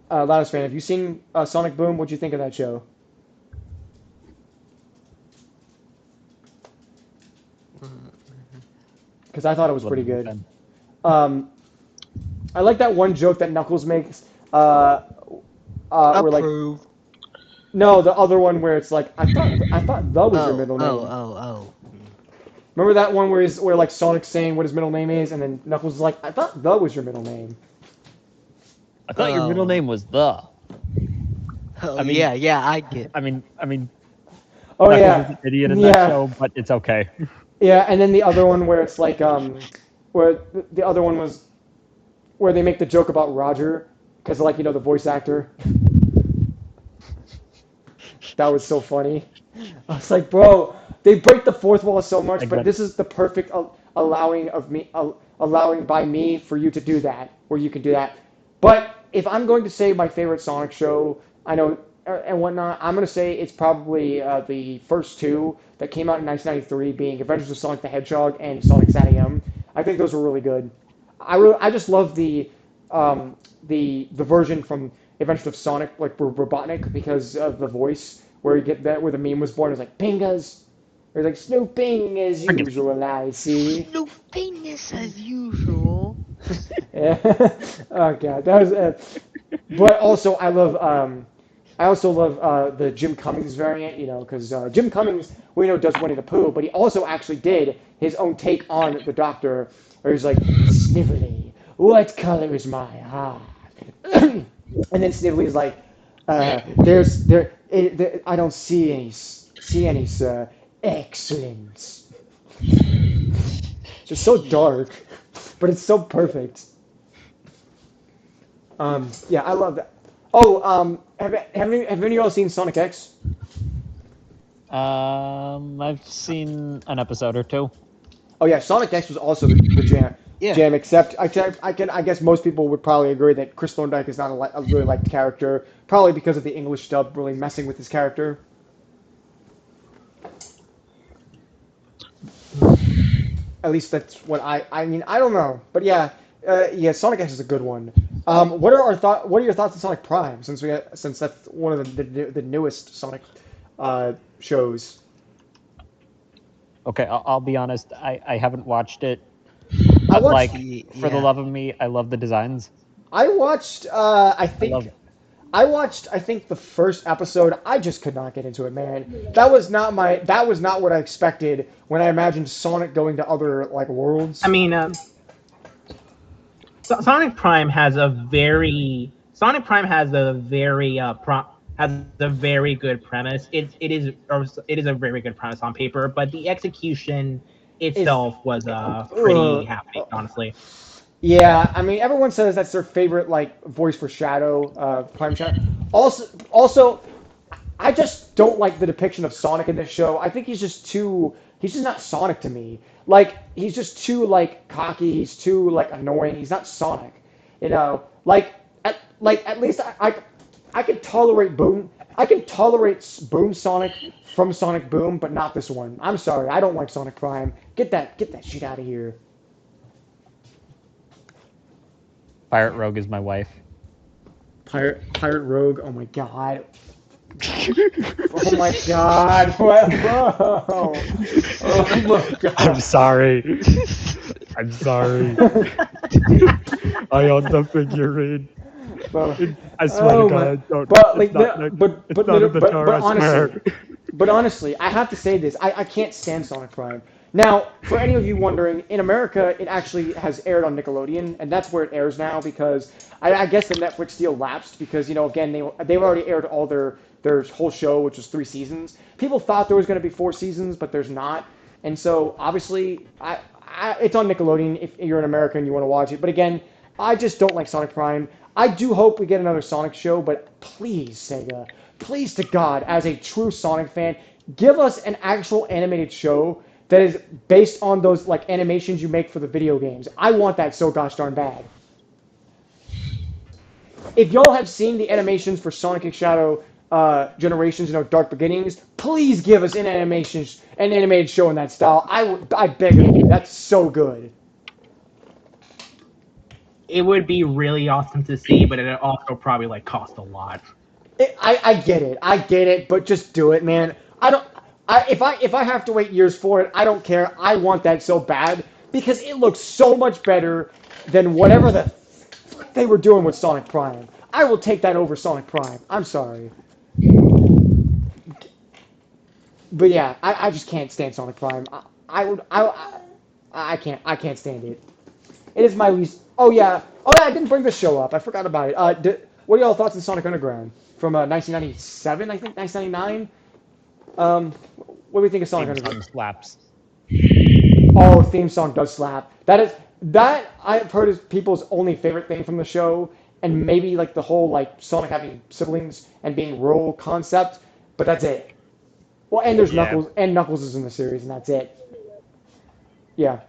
Loudest fan, have you seen Sonic Boom? What'd you think of that show? Because I thought it was pretty good. Um, I like that one joke that Knuckles makes. Where like Approve. no, the other one where it's like I thought the was your Oh, middle oh, name. oh, oh. Remember that one where like Sonic's saying what his middle name is, and then Knuckles is like, I thought the was your middle name. I thought your middle Oh. name was the. Oh, I mean, yeah, I get. Oh Knuckles is yeah, an idiot in that yeah. show, but it's okay. Yeah, and then the other one where it's like where the other one was where they make the joke about Roger because like the voice actor. That was so funny. I was like, bro, they break the fourth wall so much, Like but that. this is the perfect allowing by me for you to do that, where you can do that. But if I'm going to say my favorite Sonic show, I know and whatnot, I'm going to say it's probably the first two that came out in 1993, being Adventures of Sonic the Hedgehog and Sonic SatAM. I think those were really good. I just love the version from Adventures of Sonic, like Robotnik, because of the voice where you get that where the meme was born. It was like Pingas. Or like snooping as usual, I see. Snooping as usual. Yeah. Oh god, that was. But also, I also love the Jim Cummings variant, because Jim Cummings, we know, does Winnie the Pooh, but he also actually did his own take on the Doctor, where he's like, Snively, what color is my heart? And then Snively's like, I don't see any, sir. Excellent. Just so dark, but it's so perfect. Yeah, I love that. Oh, have any of you all seen Sonic X? I've seen an episode or two. Oh yeah, Sonic X was also the jam. Yeah. Jam, except I guess most people would probably agree that Chris Thorndike is not a really liked character, probably because of the English dub really messing with his character. At least that's what I mean. I don't know, but yeah, yeah. Sonic X is a good one. What are your thoughts on Sonic Prime? Since that's one of the newest Sonic shows. Okay, I'll be honest. I haven't watched it, I but watched. like for the Yeah. love of me, I love the designs. I watched. I love. I watched. I think the first episode. I just could not get into it, man. That was not my. That was not what I expected when I imagined Sonic going to other like I worlds. mean, Sonic Prime has a very has a very good premise. It is a very good premise on paper, but the execution Is itself was pretty uh, half-baked, honestly. Yeah, I mean, everyone says that's their favorite like voice for Shadow, Prime Shadow. Also, I just don't like the depiction of Sonic in this show. I think he's just not Sonic to me. Like he's just too like cocky. He's too like annoying. He's not Sonic. You know, at least I can tolerate Boom. I can tolerate Boom Sonic from Sonic Boom, but not this one. I'm sorry, I don't like Sonic Prime. Get that shit out of here. Pirate Rogue is my wife. Pirate Rogue. Oh my god. Oh my god. What, bro? Oh my I'm god. sorry. I'm sorry. I own the figurine. Bro. I swear Oh to my. God, don't. But It's like not the like it's but not no, in the jar. I honestly, swear. I have to say this. I can't stand Sonic Prime. Now, for any of you wondering, in America, it actually has aired on Nickelodeon, and that's where it airs now because I guess the Netflix deal lapsed because again they've already aired all their whole show, which was 3 seasons. People thought there was going to be 4 seasons, but there's not, and so obviously it's on Nickelodeon if you're in America and you want to watch it. But again, I just don't like Sonic Prime. I do hope we get another Sonic show, but please, Sega, please to God, as a true Sonic fan, give us an actual animated show that is based on those like animations you make for the video games. I want that so gosh darn bad. If y'all have seen the animations for Sonic X Shadow Generations, Dark Beginnings, please give us an animated show in that style. I beg of you. That's so good. It would be really awesome to see, but it also probably like cost a lot. I get it, but just do it, man. I don't. If I have to wait years for it, I don't care. I want that so bad because it looks so much better than whatever the fuck they were doing with Sonic Prime. I will take that over Sonic Prime. I'm sorry, but yeah, I just can't stand Sonic Prime. I would I can't stand it. It is my least. Oh yeah, I didn't bring this show up. I forgot about it. What are y'all thoughts on Sonic Underground from 1997? I think 1999. What do we think of Sonic Theme Underground? song slaps. Oh, theme song does slap. That I've heard is people's only favorite thing from the show, and maybe like the whole like Sonic having siblings and being rural concept. But that's it. Well, and there's Yeah. Knuckles is in the series, and that's it. Yeah,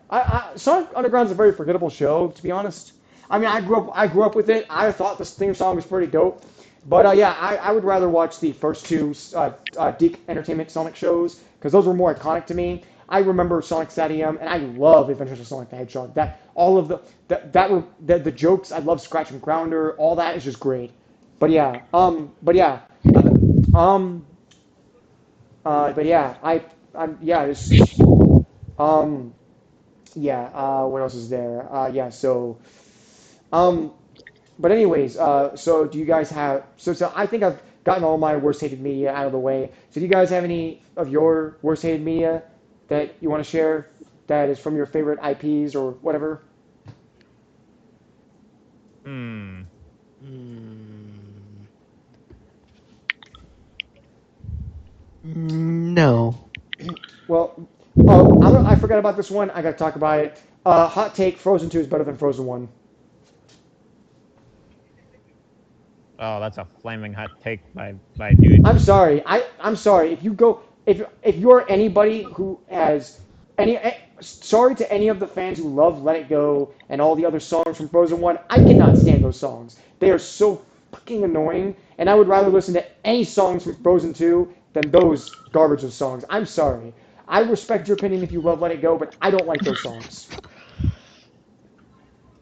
Sonic Underground's a very forgettable show, to be honest. I mean, I grew up with it. I thought this theme song was pretty dope. But yeah, I would rather watch the first two Deke Entertainment Sonic shows because those were more iconic to me. I remember Sonic Stadium, and I love Adventures of Sonic the Hedgehog. That all of the that were the jokes. I love Scratch and Grounder. All that is just great. But yeah, um, but yeah, yeah, it's just, um. Yeah, what else is there? Yeah, so, um, but anyways, so do you guys have, so I think I've gotten all my worst hated media out of the way. So do you guys have any of your worst hated media that you want to share that is from your favorite IPs or whatever? Hmm. Mm, no. Well, I forgot about this one. I got to talk about it. Hot take, Frozen 2 is better than Frozen 1. Oh, that's a flaming hot take by dude. I'm sorry. If you're anybody who has sorry to any of the fans who love Let It Go and all the other songs from Frozen 1. I cannot stand those songs. They are so fucking annoying, and I would rather listen to any songs from Frozen 2 than those garbage of songs. I'm sorry. I respect your opinion if you love Let It Go, but I don't like those songs.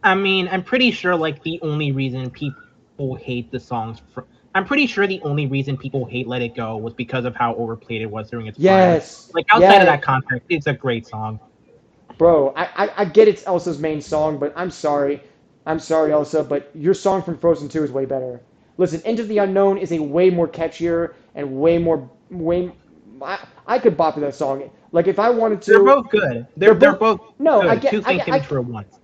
I mean, I'm pretty sure like the only reason people hate the songs from I'm pretty sure the only reason people hate Let It Go was because of how overplayed it was during its prime. Yes. Like outside of Yeah. that context, it's a great song. Bro, I get it's Elsa's main song, but I'm sorry. I'm sorry, Elsa, but your song from Frozen 2 is way better. Listen, Into the Unknown is a way more catchier and way. I could bop to that song. Like if I wanted They're to, both good. they're They're both. both No, good. Two things can be true at once.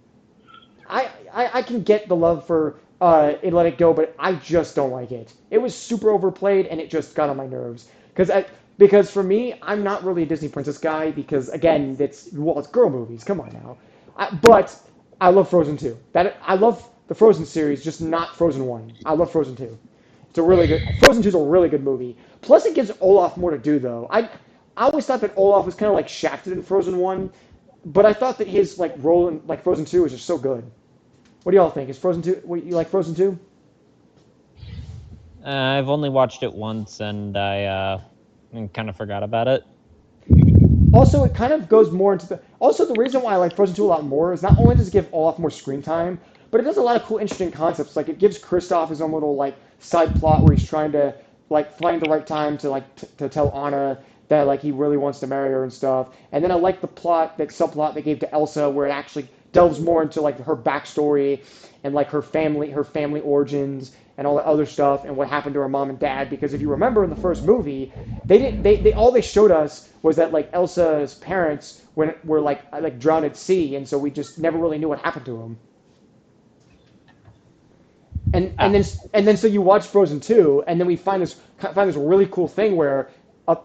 I can get the love for it Let It Go, but I just don't like it. It was super overplayed, and it just got on my nerves. Because for me, I'm not really a Disney princess guy because again, it's girl movies. Come on now. But I love Frozen 2. I love the Frozen series, just not Frozen 1. I love Frozen 2. It's a really good Frozen 2 is a really good movie. Plus, it gives Olaf more to do though. I always thought that Olaf was kind of like shafted in Frozen 1, but I thought that his like role in like Frozen 2 was just so good. What do y'all think? Is Frozen 2? You like Frozen 2? I've only watched it once, and I kind of forgot about it. Also, it kind of goes more into the. Also, the reason why I like Frozen 2 a lot more is not only does it give Olaf more screen time, but it does a lot of cool, interesting concepts. Like it gives Kristoff his own little like side plot where he's trying to like find the right time to to tell Anna that like he really wants to marry her and stuff. And then I like the subplot they gave to Elsa where it actually delves more into like her backstory and like her family origins and all that other stuff and what happened to her mom and dad. Because if you remember in the first movie, they didn't they all they showed us was that like Elsa's parents were like drowned at sea, and so we just never really knew what happened to them. And then so you watch Frozen 2, and then we find this really cool thing where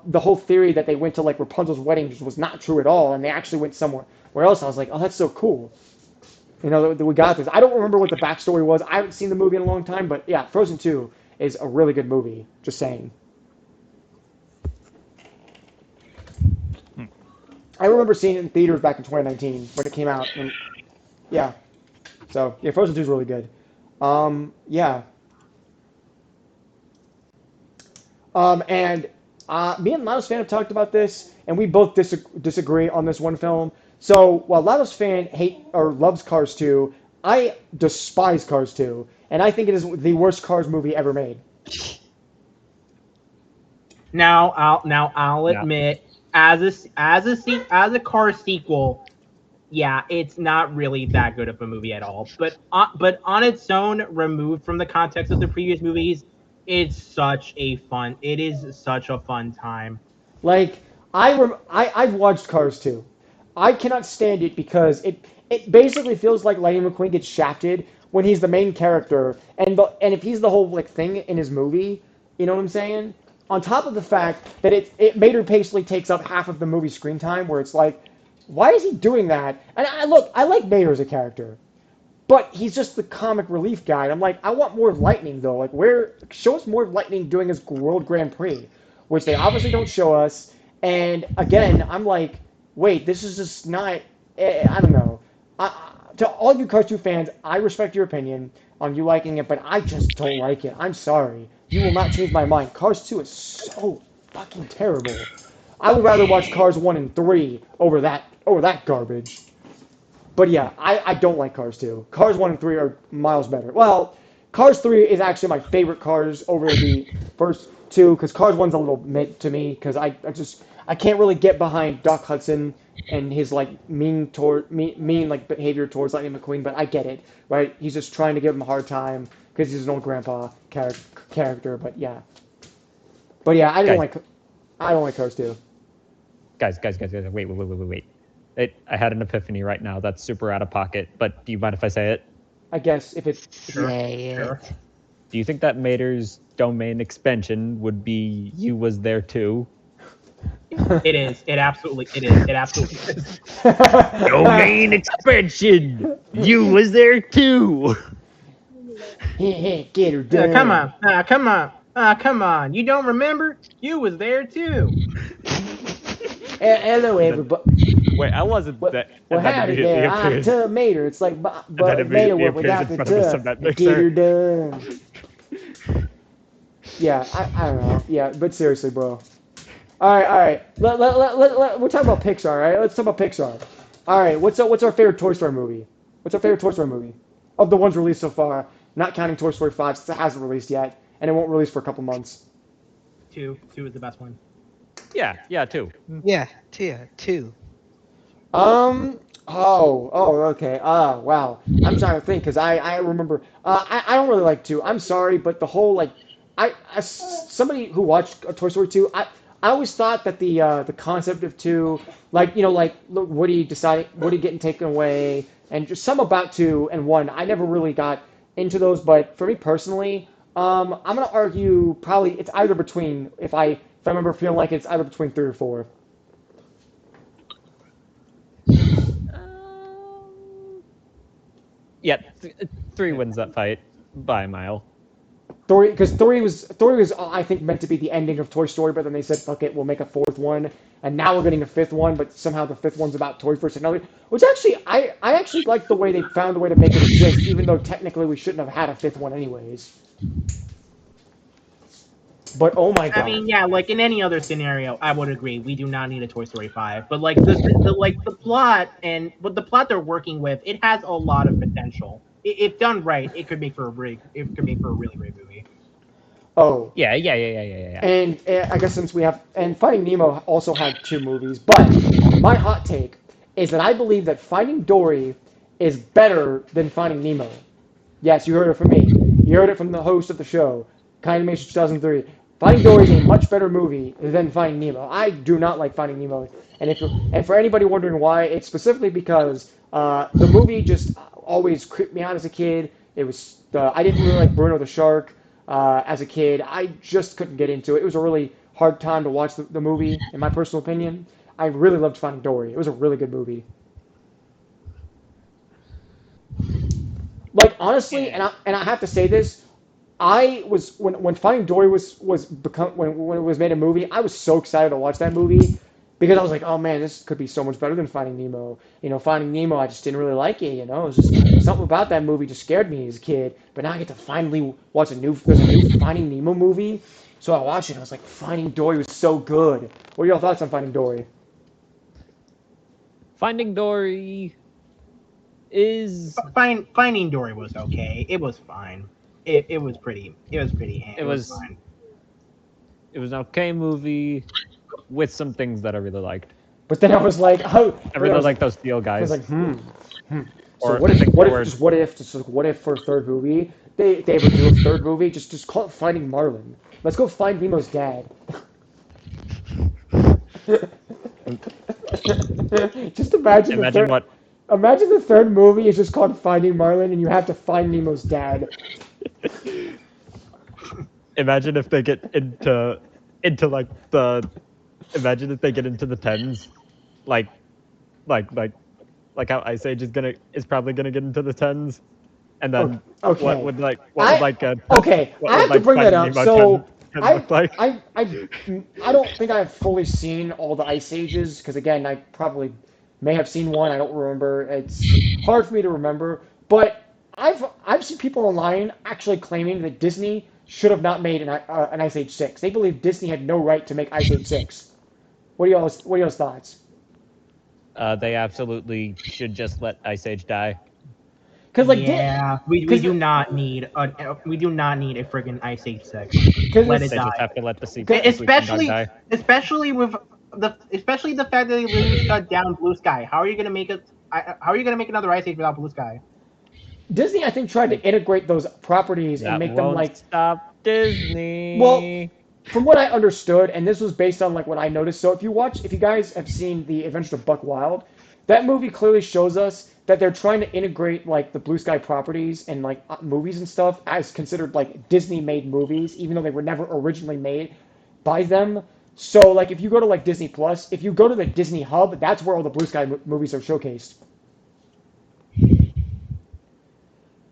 the whole theory that they went to like Rapunzel's wedding just was not true at all, and they actually went somewhere else. I was like, oh, that's so cool. You know, that we got this. I don't remember what the backstory was. I haven't seen the movie in a long time, but yeah, Frozen 2 is a really good movie. Just saying. I remember seeing it in theaters back in 2019 when it came out. And yeah. So, yeah, Frozen 2 is really good. Yeah. And me and Lados Fan have talked about this, and we both disagree on this one film. So while Lados Fan loves Cars 2, I despise Cars 2, and I think it is the worst Cars movie ever made. Now I'll admit, as a Cars sequel, yeah, it's not really that good of a movie at all. But on its own, removed from the context of the previous movies, it is such a fun time. Like I've watched Cars 2. I cannot stand it because it basically feels like Lightning McQueen gets shafted when he's the main character, and if he's the whole like thing in his movie, you know what I'm saying? On top of the fact that it Mater basically takes up half of the movie screen time, where it's like, why is he doing that? And I like Mater as a character, but he's just the comic relief guy. And I'm like, I want more Lightning though. Like, show us more of Lightning doing his World Grand Prix, which they obviously don't show us. And again, I'm like, wait, this is just not. I don't know. To all you Cars 2 fans, I respect your opinion on you liking it, but I just don't like it. I'm sorry. You will not change my mind. Cars 2 is so fucking terrible. I would rather watch Cars 1 and 3 over that garbage. But yeah, I don't like Cars 2. Cars 1 and 3 are miles better. Well, Cars 3 is actually my favorite Cars over the first two, because Cars 1's a little mid to me, because I can't really get behind Doc Hudson and his like mean like behavior towards Lightning McQueen, but I get it, right? He's just trying to give him a hard time because he's an old grandpa character. But yeah, I don't like Cars 2. Guys, wait. I had an epiphany right now. That's super out of pocket, but do you mind if I say it? I guess if it's Sure. Do you think that Mater's domain expansion would be "You was there too"? It is. It absolutely is. Domain expansion. You was there too. Get her done. Come on. You don't remember? You was there too. Hello, everybody. Wait, I wasn't that. Well, howdy there. I'm Tub Mater. It's like Mater without the tub. Get her done. Yeah, I don't know. Yeah, but seriously, bro. All right. We're talking about Pixar, all right? Let's talk about Pixar. All right, what's our favorite Toy Story movie? What's our favorite Toy Story movie? Of the ones released so far, not counting Toy Story 5, since it hasn't released yet, and it won't release for a couple months. 2 is the best one. Yeah, too. Yeah, two. Okay. Wow. I'm trying to think, because I remember, I don't really like 2. I'm sorry, but the whole, like, somebody who watched Toy Story 2, I always thought that the concept of 2, like, you know, like Woody getting taken away, and just some about 2 and 1. I never really got into those, but for me personally, I'm gonna argue probably it's either between if I remember feeling like it's either between 3 or 4. Yeah, 3 wins that fight by a mile. Because Story was I think meant to be the ending of Toy Story, but then they said fuck it, we'll make a 4th one, and now we're getting a 5th one, but somehow the 5th one's about Toy First Technology, which actually I actually like the way they found a way to make it exist, even though technically we shouldn't have had a 5th one anyways. But oh my I god. mean, yeah, like in any other scenario, I would agree. We do not need a Toy Story 5. But like the plot and but the plot they're working with, it has a lot of potential. If done right, it could make for a really great movie. Oh, Yeah. and I guess since we have and Finding Nemo also had 2 movies, but my hot take is that I believe that Finding Dory is better than Finding Nemo. Yes, you heard it from me. You heard it from the host of the show, Kind Animation 2003. Finding Dory is a much better movie than Finding Nemo. I do not like Finding Nemo, and for anybody wondering why, it's specifically because the movie just always creeped me out as a kid. It was I didn't really like Bruno the Shark as a kid. I just couldn't get into it. It was a really hard time to watch the movie, in my personal opinion. I really loved Finding Dory. It was a really good movie. Like honestly, and I have to say this, I was when Finding Dory was become when it was made a movie, I was so excited to watch that movie because I was like, oh man, this could be so much better than Finding Nemo. Finding Nemo, I just didn't really like it. It was just something about that movie just scared me as a kid. But now I get to finally watch there's a new Finding Nemo movie, so I watched it. And I was like, Finding Dory was so good. What are your thoughts on Finding Dory? Finding Dory is Finding Dory was okay. It was fine. It was pretty. It was pretty. it It was was fine. it was an okay movie with some things that I really liked. But then I was like, oh, I really was like those steel I was guys. like, So Or what I if think what there if were just what if just like, what if for a third movie they ever do a third movie, just call it Finding Marlin. Let's go find Nemo's dad. Just imagine what imagine the third movie is just called Finding Marlin and you have to find Nemo's dad. imagine if they get into like the imagine if they get into the tens, like like like like how Ice Age is probably gonna get into the tens, and then what Okay. would like I okay. what I would have to like bring that Finding up. Nemo So 10 look like? I don't think I've fully seen all the Ice Ages because again I probably may have seen one. I don't remember. It's hard for me to remember. But I've seen people online actually claiming that Disney should have not made an Ice Age 6. They believe Disney had no right to make Ice Age 6. What are y'all's thoughts? They absolutely should just let Ice Age die. Because Yeah, we because do not need a friggin' Ice Age 6. because Let it They die. just have to let the sleeping dog Especially die. especially the fact that they literally shut down Blue Sky. How are you gonna make it? How are you gonna make another Ice Age without Blue Sky? Disney I think tried to integrate those properties and That make them won't like stop well Disney. from what I understood, and this was based on like what I noticed. So if you guys have seen the Adventures of Buck Wild, that movie clearly shows us that they're trying to integrate like the Blue Sky properties and like movies and stuff as considered like Disney-made movies, even though they were never originally made by them. So like if you go to like Disney Plus, if you go to the Disney Hub, that's where all the Blue Sky movies are showcased.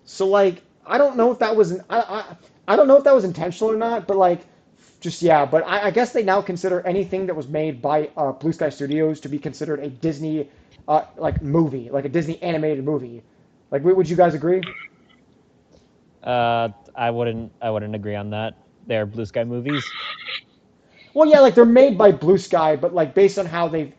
So like I don't know if that was I don't know if that was intentional or not, but like just yeah. But I guess they now consider anything that was made by Blue Sky Studios to be considered a Disney like movie, like a Disney animated movie. Like would you guys agree? I wouldn't agree on that. They're Blue Sky movies. Well, yeah, like they're made by Blue Sky, but like based on how they've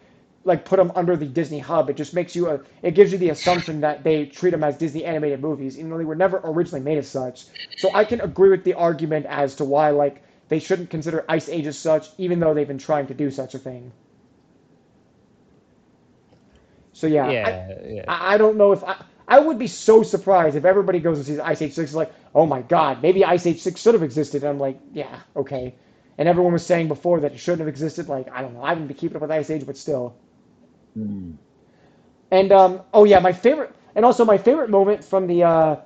like put them under the Disney Hub, it just makes you it gives you the assumption that they treat them as Disney animated movies, even though they were never originally made as such. So I can agree with the argument as to why like they shouldn't consider Ice Age as such, even though they've been trying to do such a thing. So yeah, Yeah. I don't know if I would be so surprised if everybody goes and sees Ice Age 6 is like, oh my god, maybe Ice Age 6 should have existed. And I'm like, yeah, okay. And everyone was saying before that it shouldn't have existed. Like, I don't know. I wouldn't be keeping up with Ice Age, but still. And oh yeah, my favorite. And also my favorite moment from the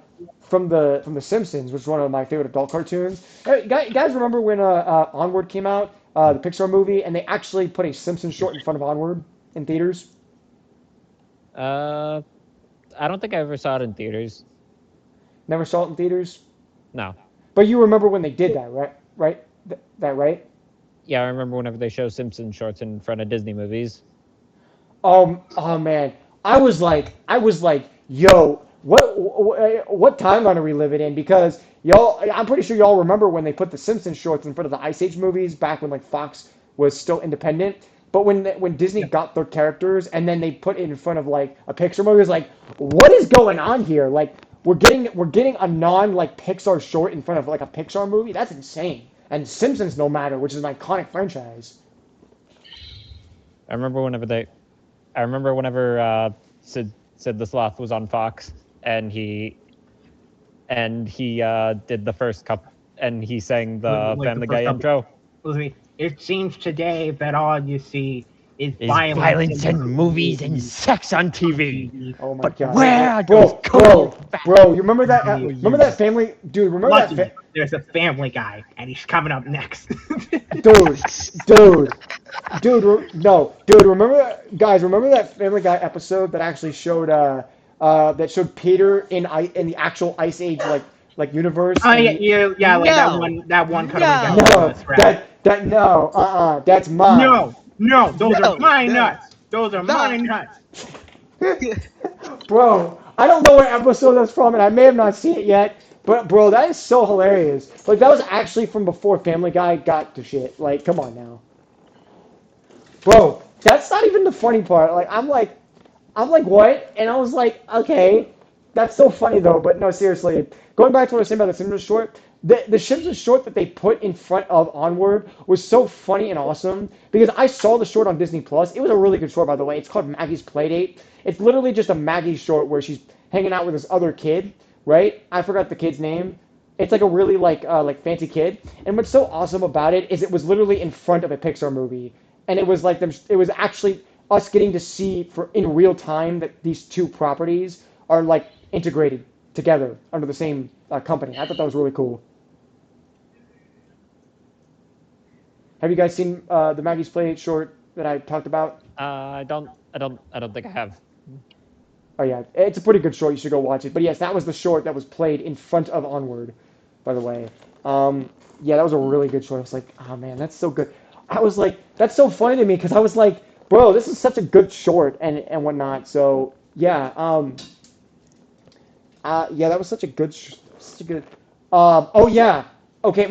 Simpsons, which is one of my favorite adult cartoons. Hey, guys, remember when Onward came out, the Pixar movie, and they actually put a Simpsons short in front of Onward in theaters? Uh, I don't think I ever saw it in theaters. Never saw it in theaters, No. but you remember when they did that, right? Right? That right? Yeah, I remember whenever they show Simpson shorts in front of Disney movies. Oh man, I was like, yo, what timeline are we living in? Because y'all, I'm pretty sure y'all remember when they put the Simpsons shorts in front of the Ice Age movies back when like Fox was still independent. But when Disney got their characters and then they put it in front of like a Pixar movie, it was like, what is going on here? Like we're getting a non like Pixar short in front of like a Pixar movie. That's insane. And Simpsons no matter, which is an iconic franchise. I remember whenever they, I remember whenever Sid the Sloth was on Fox, and he did the first cup, and he sang the Like the Family first Guy couple. intro. Listen, it seems today that all you see is Is violence and movies and sex on TV. Oh my But god. where are those Bro, cool bro, you remember that? Bro, Remember that family, dude? Remember that, Lucky, there's a Family Guy, and he's coming up next. dude, dude, no, dude. Guys? Remember that Family Guy episode that actually showed that showed Peter in the actual Ice Age like universe? Oh And yeah, yeah, like No. that one kind No. of no, that no, that's mine. No, those No, are my no. nuts. Those are my No. nuts. Bro, I don't know what episode that's from, and I may have not seen it yet. But bro, that is so hilarious. Like that was actually from before Family Guy got to shit. Like, come on now. Bro, that's not even the funny part. Like I'm like what? And I was like, okay, that's so funny though. But no, seriously, going back to what I was saying about the Simpsons short, the Simpsons short that they put in front of Onward was so funny and awesome because I saw the short on Disney Plus. It was a really good short, by the way. It's called Maggie's Playdate. It's literally just a Maggie short where she's hanging out with this other kid, right? I forgot the kid's name. It's like a really like fancy kid. And what's so awesome about it is it was literally in front of a Pixar movie, and it was like them. It was actually us getting to see for in real time that these two properties are like integrated together under the same company. I thought that was really cool. Have you guys seen the Maggie's Play short that I talked about? I don't think I have. Oh yeah, it's a pretty good short. You should go watch it. But yes, that was the short that was played in front of Onward, by the way. Yeah, that was a really good short. I was like, oh man, that's so good. I was like, that's so funny to me because I was like, bro, this is such a good short and whatnot. So yeah, yeah, that was such a good. Oh yeah, okay.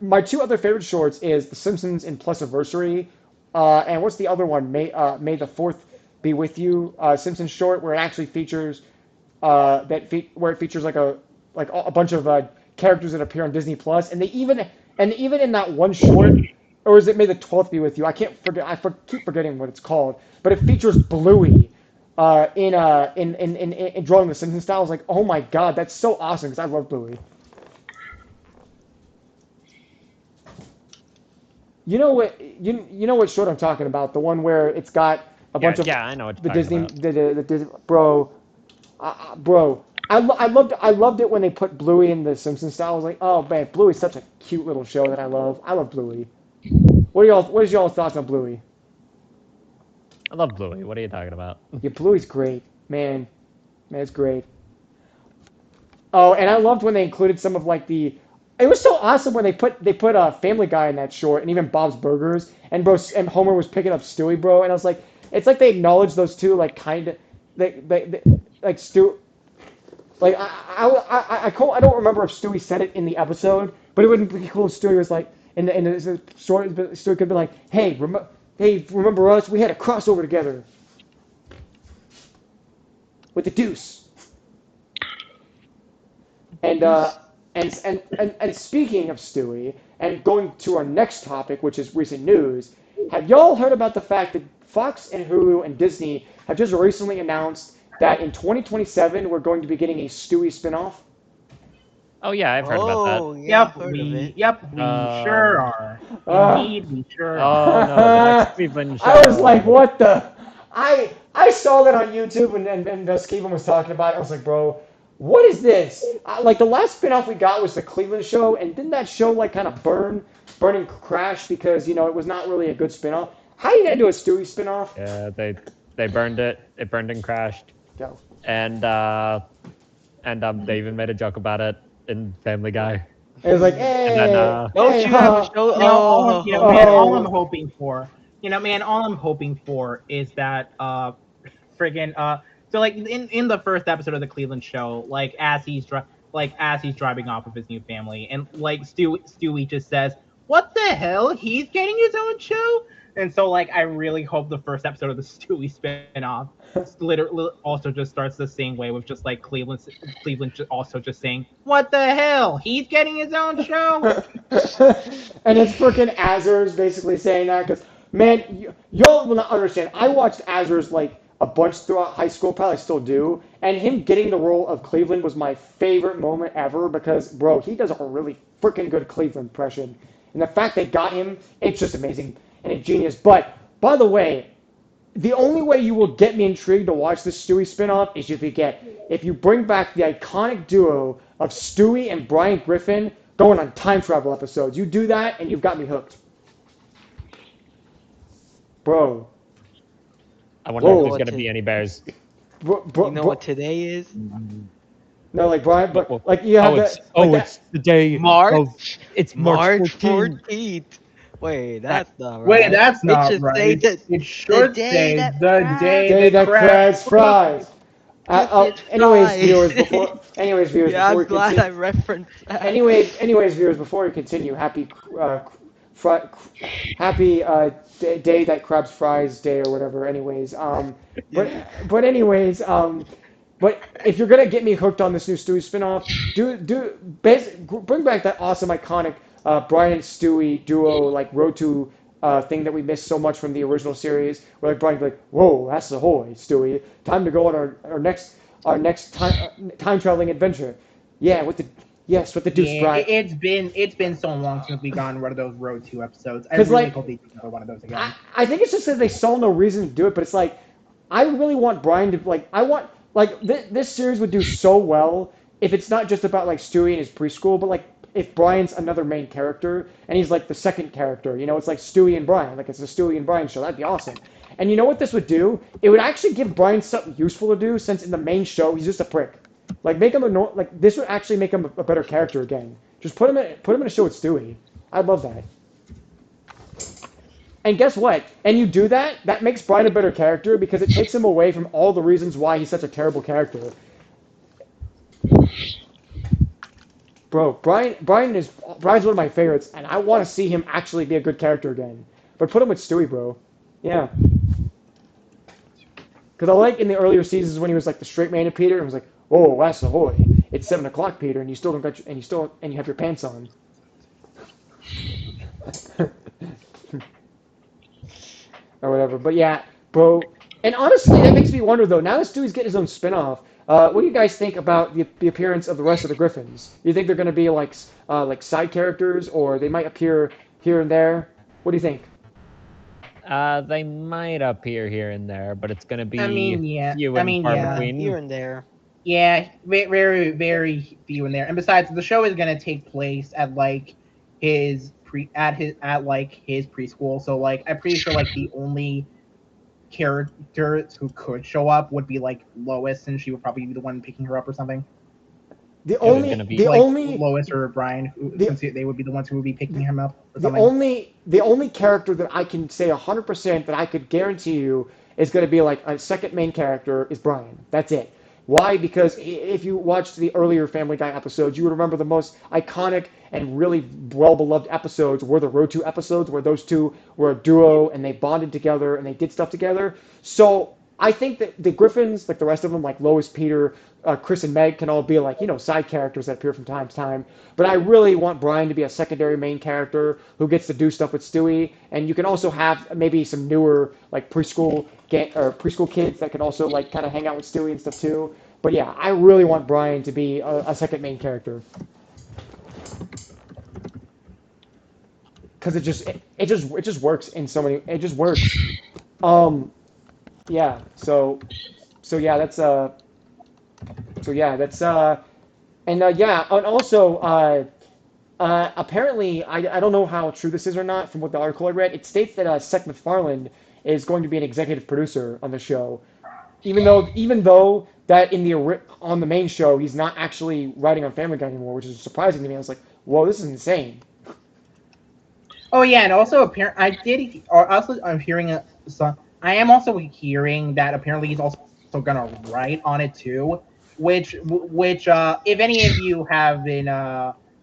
My two other favorite shorts is The Simpsons and Plus Anniversary, and what's the other one? May the Fourth be with you. Simpsons short where it actually features where it features like a bunch of characters that appear on Disney Plus, and even in that one short, or is it May the 12th be with you? I can't forget. Keep forgetting what it's called, but it features Bluey in drawing the Simpsons style. I was like, oh my god, that's so awesome because I love Bluey. You know what short I'm talking about? The one where it's got a bunch of Yeah, I know what the you're talking Disney about. the Disney bro. Bro, I loved it when they put Bluey in the Simpsons style. I was like, oh man, Bluey's such a cute little show that I love. I love Bluey. What is y'all's thoughts on Bluey? I love Bluey. What are you talking about? Yeah, Bluey's great, man. Man, it's great. Oh, and I loved when they included some of like the. It was so awesome when they put a Family Guy in that short, and even Bob's Burgers, and bro, and Homer was picking up Stewie, bro, and I was like, it's like they acknowledged those two, like kind of, they like Stu, like I don't remember if Stewie said it in the episode, but it would be cool if Stewie was like in the short, Stewie could be like, hey, remember us? We had a crossover together with the Deuce. And and speaking of Stewie, and going to our next topic, which is recent news, have y'all heard about the fact that Fox and Hulu and Disney have just recently announced that in 2027 we're going to be getting a Stewie spinoff? Oh yeah, I've heard about that. Oh, yeah, I've Yep, heard of it. we sure Um, are. Uh, Indeed, we sure are. Oh no, the next Cleveland I was like, show. what the? I I saw that on YouTube and Skeevan was talking about it. I was like, bro, what is this? Like the last spinoff we got was the Cleveland show, and didn't that show like kind of burn and crash because it was not really a good spinoff? How are you gonna do a Stewie spinoff? Yeah, they burned it. It burned and crashed. Go. And they even made a joke about it in Family Guy. It was like, And then hey, Don't hey, you have a haha. show? Man, all Oh. I'm hoping for, all I'm hoping for is that friggin' so like in the first episode of the Cleveland show, like as he's driving off with his new family, and like Stewie just says, "What the hell? He's getting his own show." And so like I really hope the first episode of the Stewie spinoff literally also just starts the same way with just like Cleveland also just saying, "What the hell? He's getting his own show." And it's freaking Azers basically saying that because, man, y'all will not understand. I watched Azers like a bunch throughout high school, probably still do, and him getting the role of Cleveland was my favorite moment ever because, bro, he does a really freaking good Cleveland impression. And the fact they got him, it's just amazing and it's genius. But, by the way, the only way you will get me intrigued to watch this Stewie spinoff is if you bring back the iconic duo of Stewie and Brian Griffin going on time travel episodes. You do that and you've got me hooked. Bro. I wonder Whoa. if there's gonna be any bears. You know what today is? No, like Brian, Well, but like you have it's the day. March. It's March 14th. 14th. Wait, that's not right. Wait, that's It not should right. say that It should day say that the crabs- day that crabs fries. It's Anyways, fries. viewers, viewers, Yeah, before I'm we glad continue. I referenced that. Anyways, viewers, before we continue, happy day that crabs fries day or whatever. Anyways, but anyways, but if you're gonna get me hooked on this new Stewie spinoff, bring back that awesome iconic Brian and Stewie duo like road to thing that we missed so much from the original series. Where like Brian's like, "Whoa, that's the ahoy, Stewie! Time to go on our next time traveling adventure." Yeah, with the Deuce Yeah, Fry. it's been so long since we've gotten one of those Road 2 episodes. I 'Cause, really like, hope they do another one of those again. I think it's just that they saw no reason to do it, but it's like I really want Brian to this series would do so well if it's not just about like Stewie and his preschool, but like if Brian's another main character and he's like the second character, it's like Stewie and Brian, like it's a Stewie and Brian show. That'd be awesome. And you know what this would do? It would actually give Brian something useful to do since in the main show he's just a prick. Like make him this would actually make him a better character again. Just put him in a show with Stewie. I'd love that. And guess what? And you do that, that makes Brian a better character because it takes him away from all the reasons why he's such a terrible character. Bro, Brian's one of my favorites, and I want to see him actually be a good character again. But put him with Stewie, bro. Yeah. Because I like in the earlier seasons when he was like the straight man to Peter, and was like, "Oh, that's ahoy! It's 7 o'clock, Peter, and you still don't got and you have your pants on." Or whatever. But yeah, bro. And honestly, that makes me wonder though. Now that Stewie's getting his own spinoff, what do you guys think about the appearance of the rest of the Griffins? Do you think they're going to be like side characters, or they might appear here and there? What do you think? They might appear here and there, but it's gonna be I mean, yeah. few I and mean, far yeah. between. Here and there. Yeah, very, very few in there. And besides, the show is gonna take place at like his his preschool. So like, I'm pretty sure like the only characters who could show up would be like Lois, and she would probably be the one picking her up or something. The It was only gonna be the Like only Lois or Brian, since they would be the ones who would be picking him up or The something. the only character that I can say 100% that I could guarantee you is going to be like a second main character is Brian. That's it. Why? Because if you watched the earlier Family Guy episodes, you would remember the most iconic and really well-beloved episodes were the Road 2 episodes where those two were a duo and they bonded together and they did stuff together. So I think that the Griffins, like the rest of them, like Lois, Peter, Chris, and Meg, can all be like, side characters that appear from time to time. But I really want Brian to be a secondary main character who gets to do stuff with Stewie. And you can also have maybe some newer, like preschool kids that can also like kind of hang out with Stewie and stuff too. But yeah, I really want Brian to be a second main character. Because it just works in so many. It just works. yeah. So yeah, and also apparently, I don't know how true this is or not from what the article I read. It states that Seth MacFarlane is going to be an executive producer on the show, even though that on the main show he's not actually writing on Family Guy anymore, which is surprising to me. I was like, whoa, this is insane. Oh yeah, and also apparent I did. Or also, I'm hearing some. I am also hearing that apparently he's also gonna write on it too, which if any of you have been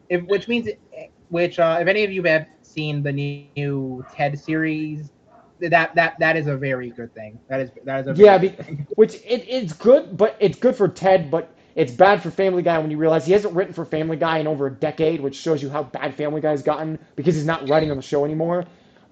if which means if any of you have seen the new TED series, that is a very good thing. That is a very Yeah, good thing. it's good, but it's good for Ted, but it's bad for Family Guy when you realize he hasn't written for Family Guy in over a decade, which shows you how bad Family Guy's gotten because he's not writing on the show anymore.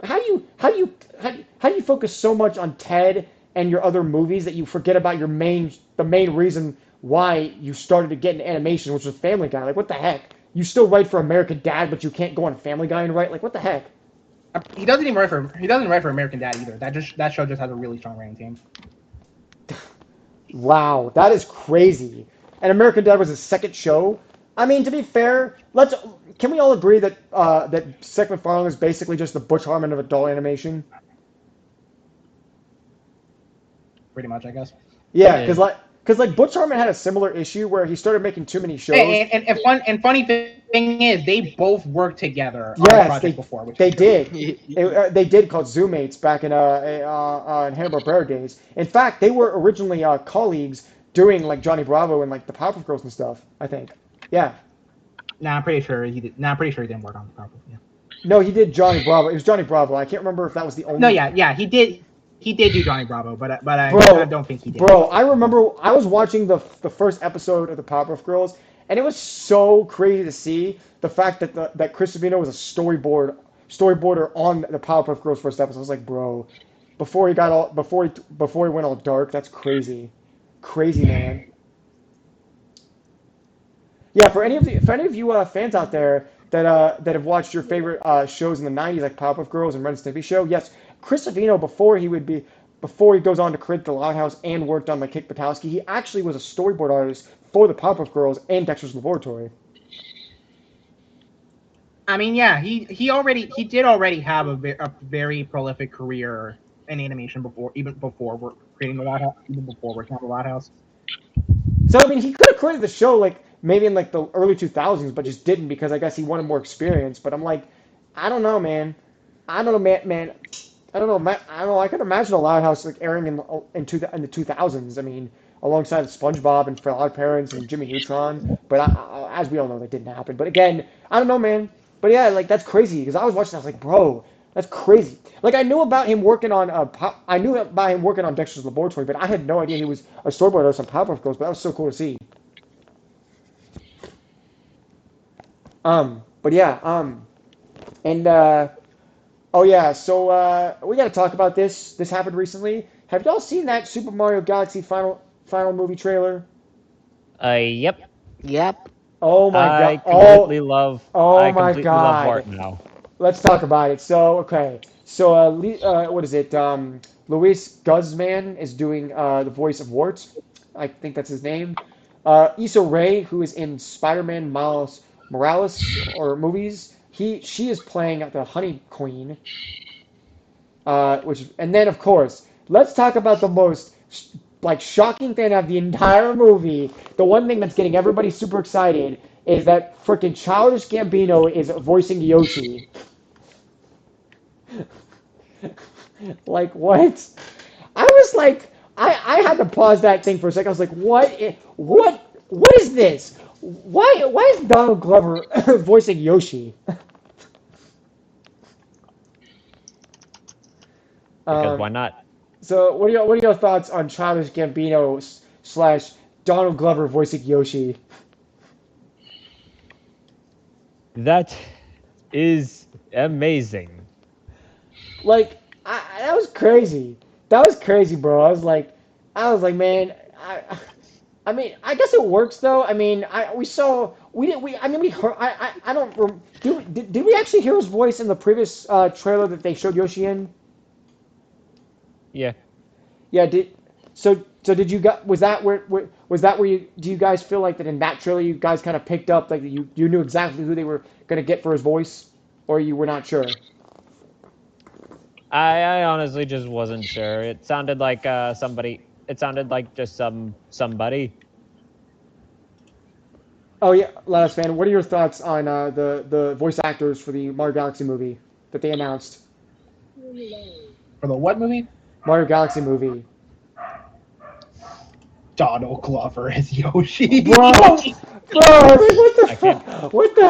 How do you focus so much on Ted and your other movies that you forget about the main reason why you started to get into animation, which was Family Guy? Like, what the heck? You still write for American Dad, but you can't go on Family Guy and write? Like, what the heck? He doesn't write for American Dad either. That show just has a really strong writing team. Wow, that is crazy. And American Dad was his second show. I mean, to be fair, can we all agree that that Seth MacFarlane is basically just the Butch Hartman of adult animation? Pretty much, I guess. Yeah, Yeah. because Butch Hartman had a similar issue where he started making too many shows. And funny thing is, they both worked together on a Yes, project before, which they is great. did. They did called Zoomates back in Hanna-Barbera days. In fact, they were originally colleagues doing like Johnny Bravo and like the Powerpuff Girls and stuff. I think. Yeah. Nah, I'm pretty sure he did. Nah, I'm pretty sure he didn't work on the property. Yeah. No, he did Johnny Bravo. It was Johnny Bravo. I can't remember if that was the only. No, yeah, he did. He did do Johnny Bravo, I Bro, don't think he did. bro, I remember I was watching the first episode of the Powerpuff Girls, and it was so crazy to see the fact that that Chris Savino was a storyboarder on the Powerpuff Girls first episode. I was like, bro, before he went all dark, that's crazy, crazy man. Yeah, for any of you fans out there that have watched your favorite shows in the '90s, like Powerpuff Girls and Ren and Stimpy Show, yes, Chris Savino before he goes on to create The Loud House and worked on like Kick Buttowski, he actually was a storyboard artist for the Powerpuff Girls and Dexter's Laboratory. I mean, yeah, he did already have a very prolific career in animation even before we're creating the Loud House, even before working on the Loud House. So I mean, he could have created the show like maybe in like the early 2000s, but just didn't because I guess he wanted more experience. But I'm like, I don't know, man. I don't know, man. I don't know, man. I don't know. I could imagine a Loud House like airing in the 2000s. I mean, alongside SpongeBob and Fairly Odd Parents and Jimmy Neutron. But as we all know, that didn't happen. But again, I don't know, man. But yeah, like that's crazy because I was watching. I was like, bro, that's crazy. Like I knew about him working on Dexter's Laboratory, but I had no idea he was a storyboard artist on Powerpuff Girls. But that was so cool to see. But yeah, and oh yeah, so we got to talk about this. This happened recently. Have y'all seen that Super Mario Galaxy final movie trailer? Yep. Yep. Oh my god! I completely love. Oh I my completely love god! Bart now. Let's talk about it. So okay, so what is it? Luis Guzman is doing the voice of Wart. I think that's his name. Issa Rae, who is in Spider-Man Miles Morales or movies, she is playing the Honey Queen. And then of course, let's talk about the most like shocking thing of the entire movie. The one thing that's getting everybody super excited is that freaking Childish Gambino is voicing Yoshi. Like what? I was like, I had to pause that thing for a second. I was like, what is this? Why is Donald Glover voicing Yoshi? Because why not? So what are your thoughts on Childish Gambino slash Donald Glover voicing Yoshi? That is amazing. Like that was crazy. That was crazy, bro. I was like, man, I mean, I guess it works though. I mean, we saw we did we I mean we heard I don't did we actually hear his voice in the previous trailer that they showed Yoshi in? Yeah. Yeah, so did you got was that where you do you guys feel like that in that trailer you guys kind of picked up like you knew exactly who they were gonna get for his voice, or you were not sure? I honestly just wasn't sure. It sounded like somebody. It sounded like just somebody. Oh yeah, last fan. What are your thoughts on the voice actors for the Mario Galaxy movie that they announced? For the what movie? Mario Galaxy movie. Donald Glover as Yoshi. Bro, bro, I mean, what the I can't. fuck? What the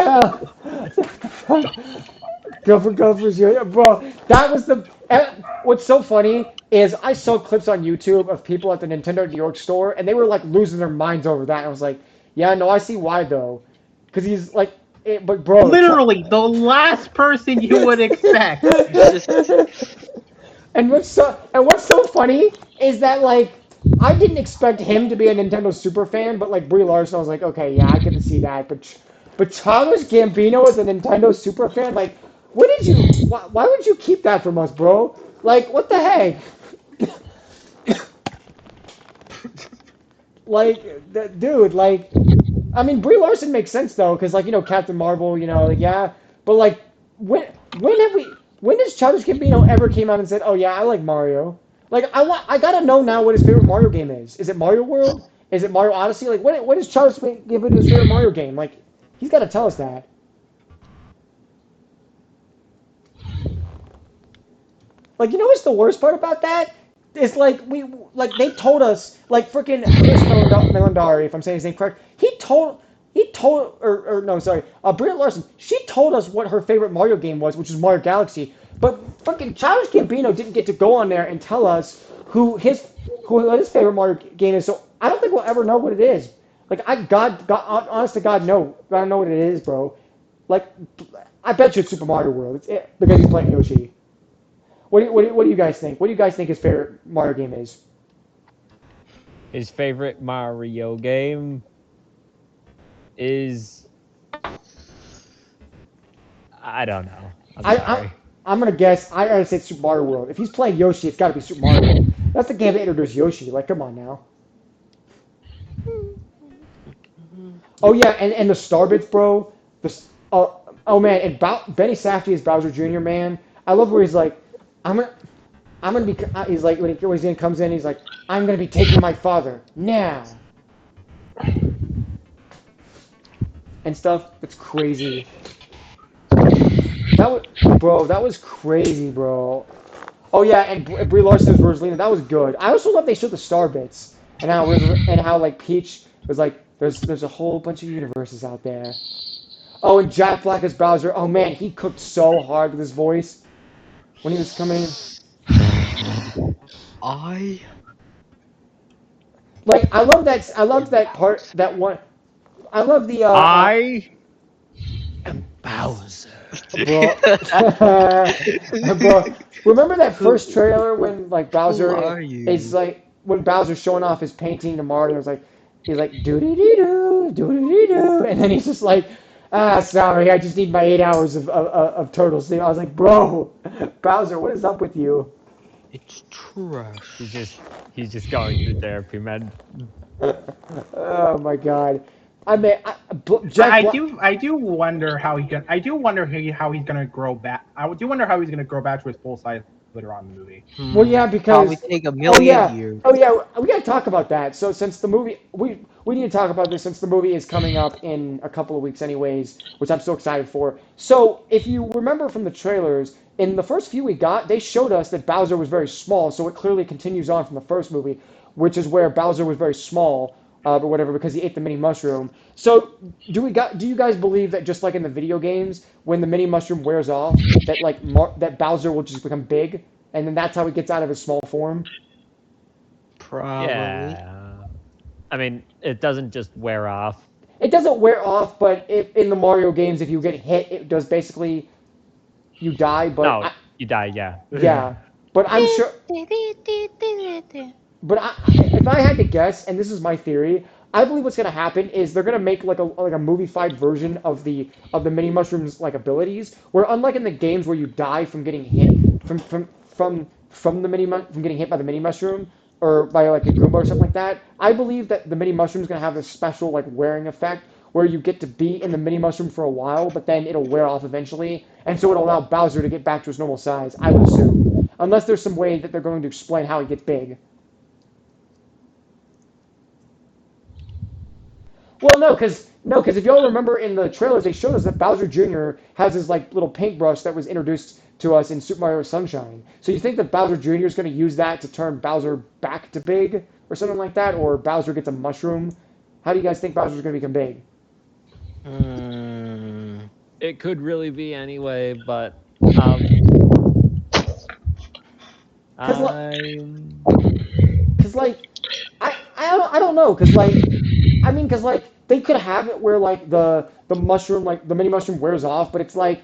hell? Gophers, yeah, bro. That was the. What's so funny is I saw clips on YouTube of people at the Nintendo New York store, and they were like losing their minds over that. And I was like, yeah, no, I see why though, because he's like, but bro, Literally, the last person you would expect. and what's so funny is that like I didn't expect him to be a Nintendo super fan, but like Brie Larson, I was like, okay, yeah, I can see that. But Childish Gambino is a Nintendo super fan. Like, what did you? Why would you keep that from us, bro? Like, what the heck? Like, dude, like, I mean, Brie Larson makes sense though, because like Captain Marvel, like yeah, but like when have we when has Childish Gambino ever came out and said, oh yeah, I like Mario? Like I gotta know now what his favorite Mario game is. Is it Mario World? Is it Mario Odyssey? Like what is Childish Gambino's favorite Mario game? Like he's got to tell us that. Like what's the worst part about that? It's like they told us like freaking Chris Melandari, if I'm saying his name correct. He told or no, sorry, Brie Larson. She told us what her favorite Mario game was, which is Mario Galaxy. But fucking Childish Gambino didn't get to go on there and tell us who his favorite Mario game is. So I don't think we'll ever know what it is. Like honest to God, no, I don't know what it is, bro. Like I bet you it's Super Mario World. Because he's playing Yoshi. What do you guys think? What do you guys think his favorite Mario game is? His favorite Mario game is I don't know. I'm sorry. I'm gonna guess. I gotta say Super Mario World. If he's playing Yoshi, it's gotta be Super Mario World. That's the game that introduced Yoshi. Like, come on now. Oh yeah, and the Starbits, bro. Oh man, and Benny Safdie as Bowser Jr. Man, I love where he's like, I'm gonna I'm gonna be. He's like when he comes in, he's like, I'm gonna be taking my father now and stuff. It's crazy. That was crazy, bro. Oh yeah, and Brie Larson as Rosalina, that was good. I also love they showed the star bits and how like Peach was like, there's a whole bunch of universes out there. Oh, and Jack Black as Bowser. Oh man, he cooked so hard with his voice when he was coming in. I Like I love that. I love that part. That one. I love the. I am Bowser. Bro, bro. Remember that first trailer when like Who Bowser are you? is like when Bowser's showing off his painting to Mario. It's like he's like doo doo doo doo doo doo doo, and then he's just like, sorry, I just need my 8 hours of turtle sleep. I was like, bro, Bowser, what is up with you? It's trash. He's just going to therapy, man. Oh my God. I mean, I do wonder how he can. I do wonder how he's gonna grow back. I do wonder how he's gonna grow back to his full size later on in the movie. Well, yeah, Probably because take a oh million yeah, years. oh yeah, we gotta talk about that. So since the movie, we need to talk about this since the movie is coming up in a couple of weeks, anyways, which I'm so excited for. So if you remember from the trailers, in the first few we got, they showed us that Bowser was very small. So it clearly continues on from the first movie, which is where Bowser was very small, or whatever, because he ate the mini mushroom. So do you guys believe that just like in the video games, when the mini mushroom wears off, that like that Bowser will just become big? And then that's how he gets out of his small form. Probably. Yeah. I mean, it doesn't just wear off. It doesn't wear off, but if in the Mario games, if you get hit, it does basically you die. No, you die. Yeah. Yeah, but I'm sure. But if I had to guess, and this is my theory, I believe what's going to happen is they're going to make like a movie-fied version of the mini mushrooms like abilities, where unlike in the games where you die from getting hit from the from getting hit by the mini mushroom, or by like a Goomba or something like that. I believe that the mini mushroom is gonna have this special like wearing effect where you get to be in the mini mushroom for a while, but then it'll wear off eventually, and so it'll allow Bowser to get back to his normal size. I would assume, unless there's some way that they're going to explain how he gets big. Well, no, because if y'all remember in the trailers, they showed us that Bowser Jr. has his like little paintbrush that was introduced to us in Super Mario Sunshine. So you think that Bowser Jr. is going to use that to turn Bowser back to big or something like that, or Bowser gets a mushroom? How do you guys think Bowser's going to become big? It could really be anyway, but Because I'm like I don't know because like I mean because like they could have it where like the mushroom like the mini mushroom wears off, but it's like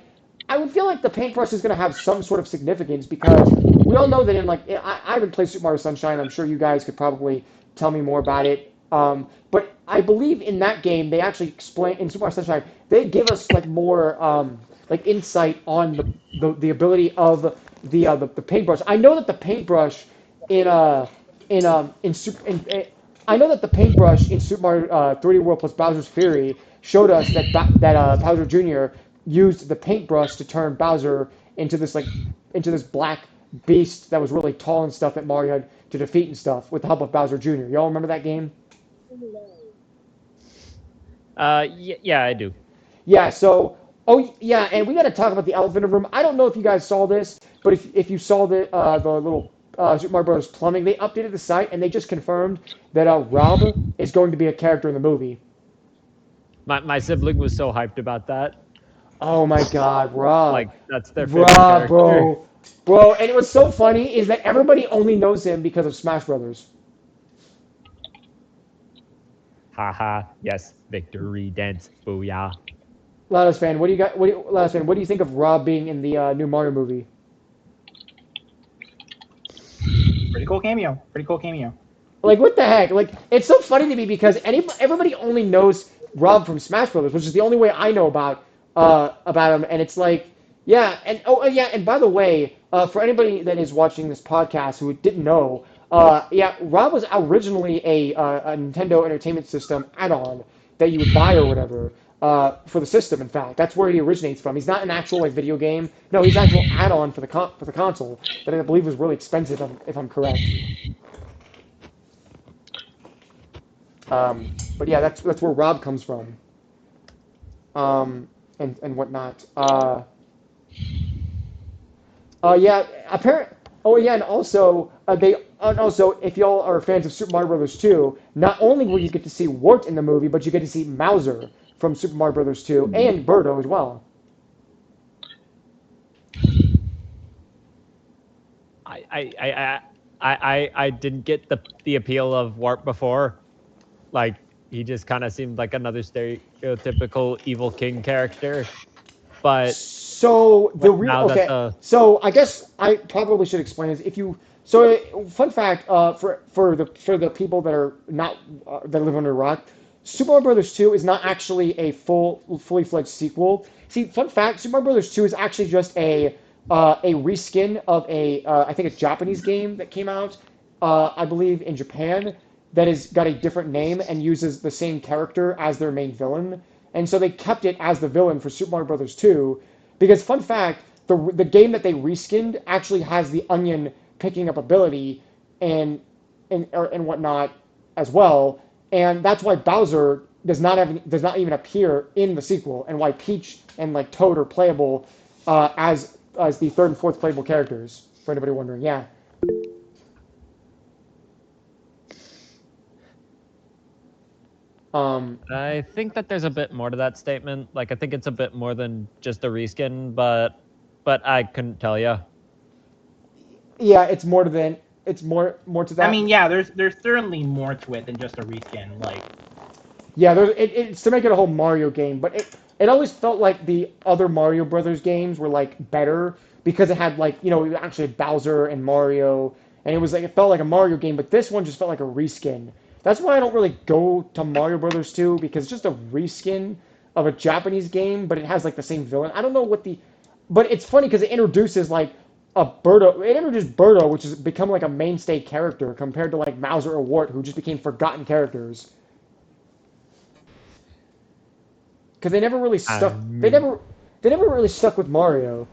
I would feel like the paintbrush is going to have some sort of significance because we all know that in like I haven't played Super Mario Sunshine. I'm sure you guys could probably tell me more about it. But I believe in that game they actually explain in Super Mario Sunshine they give us like more like insight on the ability of the paintbrush. I know that the paintbrush in Super I know that the paintbrush in Super Mario 3D World plus Bowser's Fury showed us that Bowser Jr. used the paintbrush to turn Bowser into this black beast that was really tall and stuff that Mario had to defeat and stuff with the help of Bowser Jr. Y'all remember that game? yeah, I do. Yeah, so oh yeah, and we got to talk about the elephant in the room. I don't know if you guys saw this, but if you saw the little Super Mario Bros. Plumbing, they updated the site and they just confirmed that Rob is going to be a character in the movie. My sibling was so hyped about that. Oh my God, Rob, Like that's their favorite Rob, character. bro, and what's so funny is that everybody only knows him because of Smash Brothers. Haha, yes, victory dance, booyah. Lados fan, what do you got? Lados fan, what do you think of Rob being in the new Mario movie? Pretty cool cameo. Pretty cool cameo. Like, what the heck? Like, it's so funny to me because everybody only knows Rob from Smash Brothers, which is the only way I know about him. And it's like, yeah, and yeah, and by the way, for anybody that is watching this podcast who didn't know, yeah, Rob was originally a Nintendo Entertainment System add-on that you would buy or whatever for the system. In fact, that's where he originates from. He's not an actual like video game. No, he's an actual add-on for the console that I believe was really expensive, if I'm correct. But yeah, that's where Rob comes from, and whatnot. Yeah, apparent. Oh yeah, and also if y'all are fans of Super Mario Brothers 2, not only will you get to see Wart in the movie, but you get to see Mauser from Super Mario Brothers 2 and Birdo as well. I didn't get the appeal of Warp before. Like he just kind of seemed like another stereotypical evil king character. But So the real now that okay. So I guess I probably should explain this. If you so fun fact for the people that are not that live under a rock, Super Mario Brothers 2 is not actually a fully fledged sequel. See, fun fact: Super Mario Brothers 2 is actually just a reskin of I think a Japanese game that came out I believe in Japan that has got a different name and uses the same character as their main villain. And so they kept it as the villain for Super Mario Brothers 2 because fun fact, the game that they reskinned actually has the onion picking up ability and whatnot as well. And that's why Bowser does not even appear in the sequel, and why Peach and like Toad are playable as the third and fourth playable characters. For anybody wondering, yeah. I think that there's a bit more to that statement. Like I think it's a bit more than just a reskin, but I couldn't tell you. Yeah, it's more to that. I mean, yeah, there's certainly more to it than just a reskin. Like, yeah, it's to make it a whole Mario game, but it always felt like the other Mario Brothers games were like better because it had like actually Bowser and Mario, and it was like it felt like a Mario game, but this one just felt like a reskin. That's why I don't really go to Mario Brothers 2 because it's just a reskin of a Japanese game, but it has like the same villain. I don't know but it's funny because it introduces like Birdo. It introduced Birdo, which has become like a mainstay character compared to like Mauser or Wart, who just became forgotten characters because they never really I stuck. mean, They never really stuck with Mario.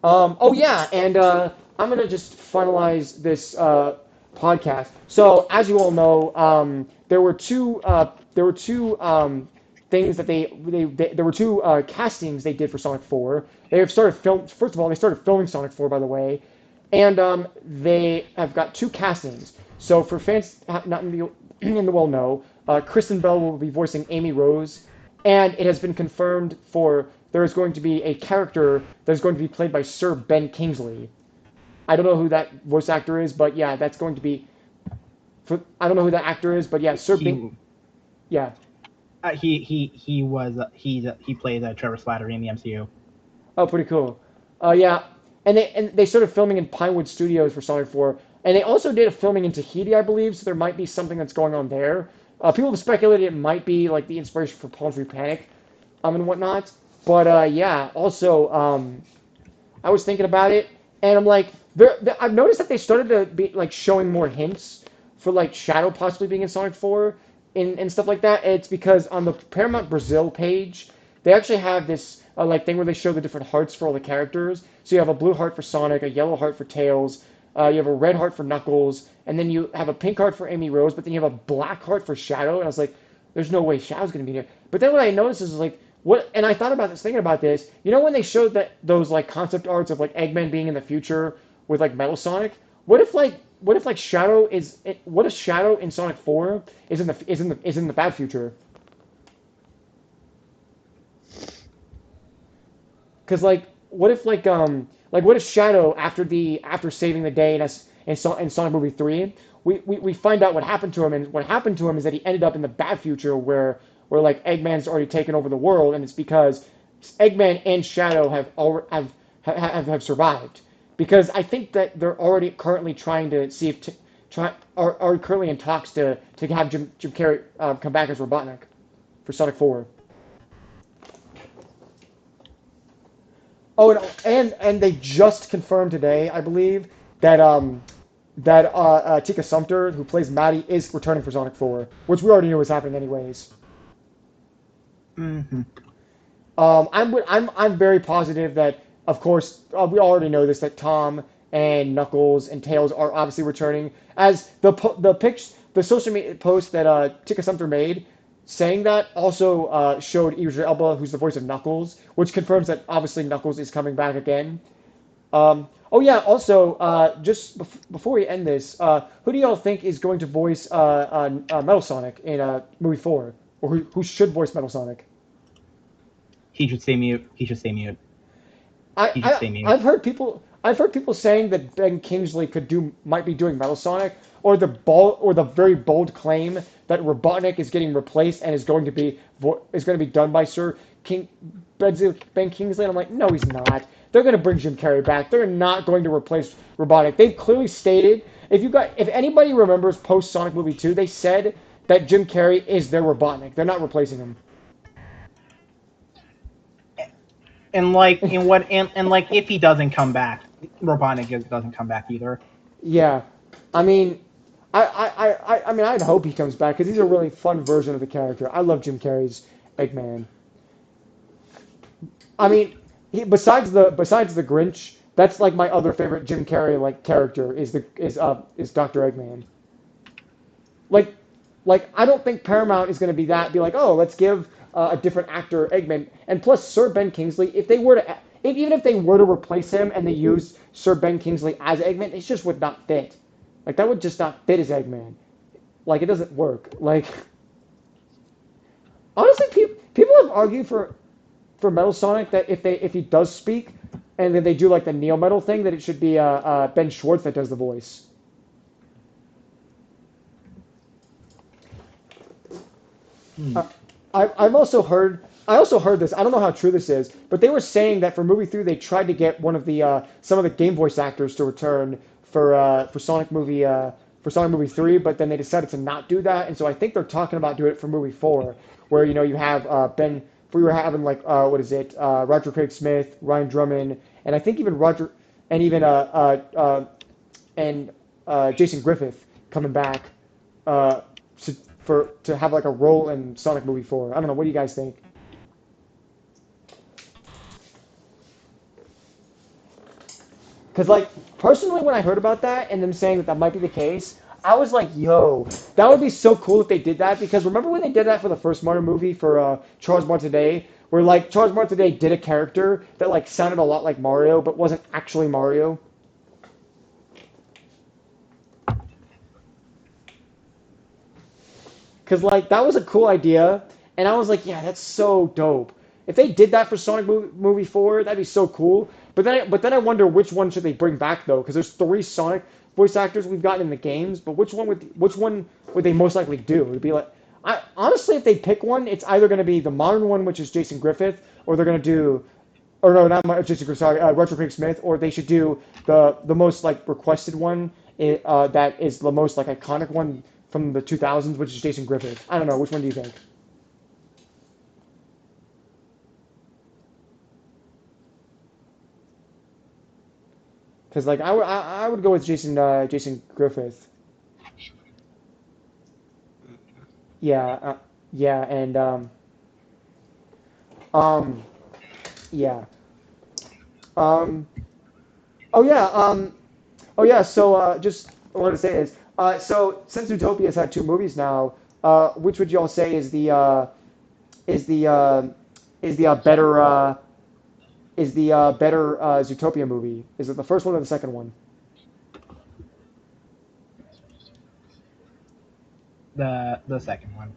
Oh yeah, and I'm gonna just finalize this podcast. So as you all know, there were two things that there were two castings they did for Sonic 4. They have started film. First of all, they started filming Sonic 4, by the way, and they have got two castings. So for fans not in the well know, Kristen Bell will be voicing Amy Rose, and it has been confirmed for there is going to be a character that is going to be played by Sir Ben Kingsley. I don't know who that voice actor is, but yeah, that's going to be. I don't know who that actor is, but yeah, Sir Ben. Yeah. He plays Trevor Slattery in the MCU. Oh, pretty cool. Yeah, and they started filming in Pinewood Studios for Sonic 4, and they also did a filming in Tahiti, I believe. So there might be something that's going on there. People have speculated it might be like the inspiration for Palm Tree Panic, and whatnot. But yeah, also I was thinking about it, and I'm like, I've noticed that they started to be like showing more hints for like Shadow possibly being in Sonic 4 and stuff like that. It's because on the Paramount Brazil page, they actually have this like thing where they show the different hearts for all the characters. So you have a blue heart for Sonic, a yellow heart for Tails, you have a red heart for Knuckles, and then you have a pink heart for Amy Rose, but then you have a black heart for Shadow. And I was like, there's no way Shadow's gonna be here. But then what I noticed is like, what? And I thought about this, thinking about this. You know when they showed that those like concept arts of like Eggman being in the future with like Metal Sonic? What if like Shadow is? What if Shadow in Sonic 4 is in the bad future? Because what if Shadow after saving the day in Sonic Movie 3, we find out what happened to him, and what happened to him is that he ended up in the bad future where like Eggman's already taken over the world, and it's because Eggman and Shadow have survived. Because I think that they're already currently trying to see if are currently in talks to have Jim Carrey come back as Robotnik for Sonic 4. Oh, and they just confirmed today, I believe, that Tika Sumpter, who plays Maddie, is returning for Sonic 4, which we already knew was happening anyways. Mm-hmm. I'm very positive that, of course, we already know this, that Tom and Knuckles and Tails are obviously returning. As the social media post that Tika Sumpter made, saying that also showed Idris Elba, who's the voice of Knuckles, which confirms that obviously Knuckles is coming back again. Oh yeah, also, just before we end this, who do y'all think is going to voice Metal Sonic in movie 4? Or who should voice Metal Sonic? He should stay mute. He should stay mute. I've heard people saying that Ben Kingsley might be doing Metal Sonic, or the very bold claim that Robotnik is getting replaced and is going to be done by Ben Kingsley. And I'm like, no, he's not. They're going to bring Jim Carrey back. They're not going to replace Robotnik. They've clearly stated, if anybody remembers post Sonic Movie 2, they said that Jim Carrey is their Robotnik. They're not replacing him. And like if he doesn't come back, Robotnik doesn't come back either. Yeah, I mean, I mean, I'd hope he comes back because he's a really fun version of the character. I love Jim Carrey's Eggman. I mean, besides the Grinch, that's like my other favorite Jim Carrey like character is Dr. Eggman. Like I don't think Paramount is going to be like, oh, let's give a different actor Eggman. And plus, Sir Ben Kingsley, even if they were to replace him and they used Sir Ben Kingsley as Eggman, it just would not fit. Like that would just not fit as Eggman. Like it doesn't work. Like honestly, people have argued for Metal Sonic that if he does speak, and then they do like the Neo Metal thing, that it should be Ben Schwartz that does the voice. I also heard this. I don't know how true this is, but they were saying that for movie 3 they tried to get one of the some of the game voice actors to return for Sonic movie 3, but then they decided to not do that, and so I think they're talking about doing it for movie 4, where you have Ben. We were having like Roger Craig Smith, Ryan Drummond, and I think even and even and Jason Griffith coming back uh, to have like a role in Sonic movie 4. I don't know. What do you guys think? Because, like, personally, when I heard about that and them saying that that might be the case, I was like, yo, that would be so cool if they did that. Because remember when they did that for the first Mario movie for Charles Martinet, where, like, Charles Martinet did a character that, like, sounded a lot like Mario, but wasn't actually Mario? Because, like, that was a cool idea. And I was like, yeah, that's so dope. If they did that for Sonic movie 4, that'd be so cool. But then I wonder which one should they bring back though, because there's three Sonic voice actors we've gotten in the games. But which one would they most likely do? It'd be like, I honestly, if they pick one, it's either going to be the modern one, which is Jason Griffith, or they're going to do, or no, not Jason Griffith, sorry, Retro Craig Smith, or they should do the most like requested one, that is the most like iconic one from the 2000s, which is Jason Griffith. I don't know. Which one do you think? Because like I would go with Jason Griffith. Yeah, yeah, and um yeah. Um oh yeah, oh yeah, so just what I wanted to say is so since Utopia's had two movies now, which would y'all say is the is the better Zootopia movie? Is it the first one or the second one? The second one.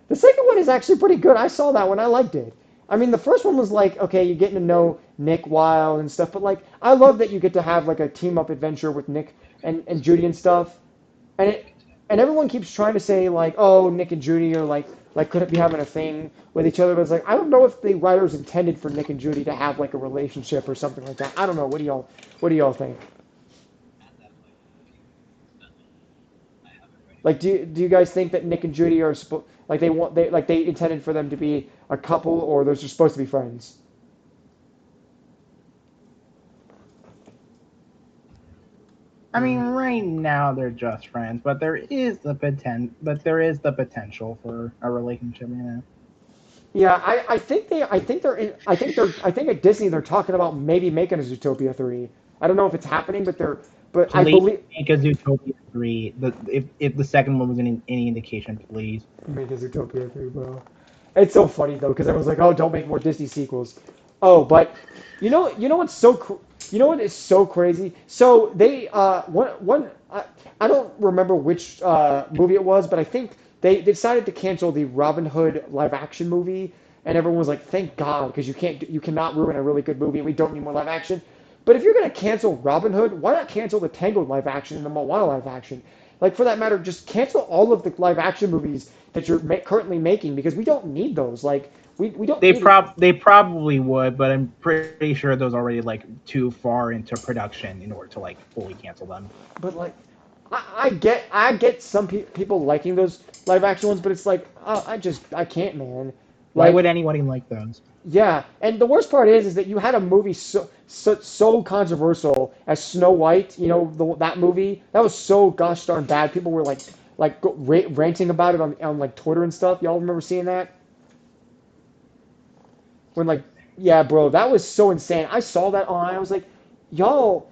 The second one is actually pretty good. I saw that one. I liked it. I mean, the first one was like, okay, you're getting to know Nick Wilde and stuff, but like, I love that you get to have like a team up adventure with Nick and Judy and stuff. And everyone keeps trying to say like, oh, Nick and Judy are like couldn't be having a thing with each other, but it's like I don't know if the writers intended for Nick and Judy to have like a relationship or something like that. I don't know. What do y'all think? Like, do you guys think that Nick and Judy are like they intended for them to be a couple, or they're just supposed to be friends? I mean, right now they're just friends, but there is the potential for a relationship. Yeah, I think at Disney they're talking about maybe making a Zootopia 3. I don't know if it's happening, but I Please believe make a Zootopia 3. If the second one was any indication, please. make a Zootopia 3, bro. It's so funny though because everyone's like, "Oh, don't make more Disney sequels." Oh, but you know what's so you know what is so crazy? So they I don't remember which movie it was, but I think they decided to cancel the Robin Hood live action movie, and everyone was like, "Thank God," because you cannot ruin a really good movie, and we don't need more live action. But if you're gonna cancel Robin Hood, why not cancel the Tangled live action and the Moana live action? Like for that matter, just cancel all of the live action movies that you're currently making because we don't need those. Like we don't They need it. probably would, but I'm pretty sure those already like too far into production in order to like fully cancel them. But like, I get some people liking those live action ones, but it's like I can't, man. Why Like would anyone like those? yeah, and the worst part is that you had a movie so controversial as Snow White. You know that movie that was so gosh darn bad. People were ranting about it on like Twitter and stuff. Y'all remember seeing that? When like yeah, bro, that was so insane. I saw that online. I was y'all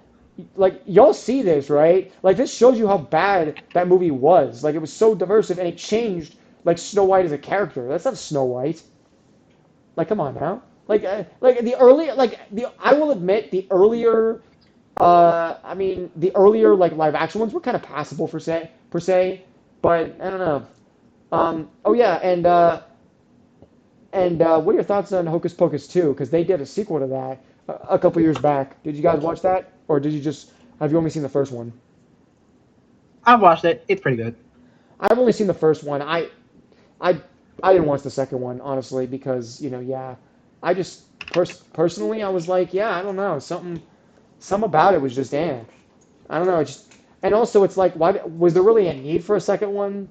y'all see this, right? Like this shows you how bad that movie was. Like it was so diversive and it changed like Snow White as a character. That's not Snow White. Like come on now. Like the early like the I will admit the earlier I mean the earlier like live action ones were kind of passable per se, but I don't know. Oh yeah, and what are your thoughts on Hocus Pocus 2? Because they did a sequel to that a couple years back. Did you guys watch that, or did you just have you only seen the first one? I watched it. It's pretty good. I've only seen the first one. I, I didn't watch the second one honestly because yeah, I just personally I was like yeah I don't know something about it was just I don't know it just and also it's like why was there really a need for a second one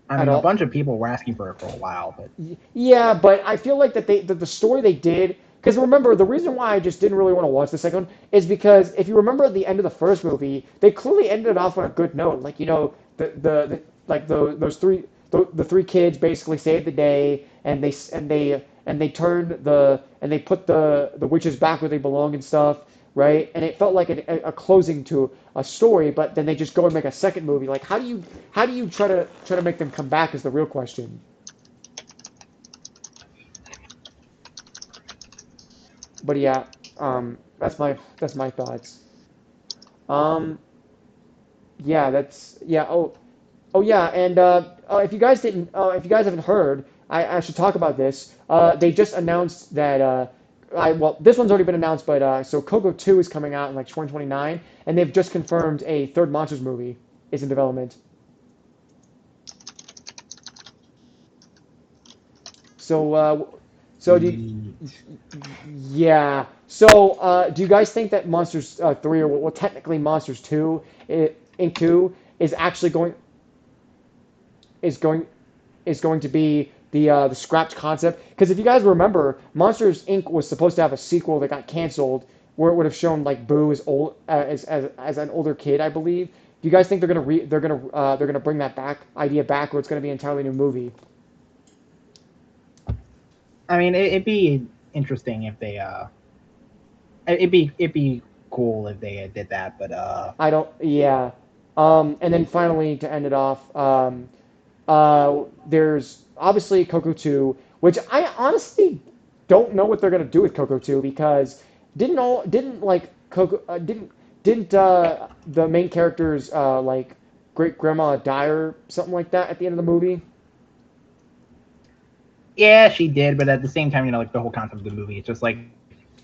I at mean, a all? bunch of people were asking for it for a while, but Yeah, but I feel like that the story they did because remember, the reason why I just didn't really want to watch the second one is because if you remember at the end of the first movie, they clearly ended it off on a good note. Like the like those the three kids basically saved the day, and they turned and they put the witches back where they belong and stuff, right? And it felt like a closing to a story, but then they just go and make a second movie. Like how do you try to make them come back is the real question. But yeah, that's my thoughts. Um, yeah, that's yeah. Oh yeah, and if you guys haven't heard, I should talk about this. They just announced that well, this one's already been announced, but so Coco 2 is coming out in like 2029, and they've just confirmed a third Monsters movie is in development. So so do you, yeah. So do you guys think that Monsters 3 or well technically Monsters 2 Inc. 2 is actually is going is going to be the scrapped concept. Because if you guys remember, Monsters Inc. was supposed to have a sequel that got canceled, where it would have shown like Boo as old as an older kid, I believe. Do you guys think they're gonna bring that idea back, or it's gonna be an entirely new movie? I mean, it'd be interesting if they it'd be cool if they did that, but I don't. Yeah. And then finally to end it off, there's obviously Coco 2, which I honestly don't know what they're gonna do with Coco 2 because didn't like Coco didn't the main character's like great grandma die or something like that at the end of the movie? yeah, she did. But at the same time, like the whole concept of the movie, it's just like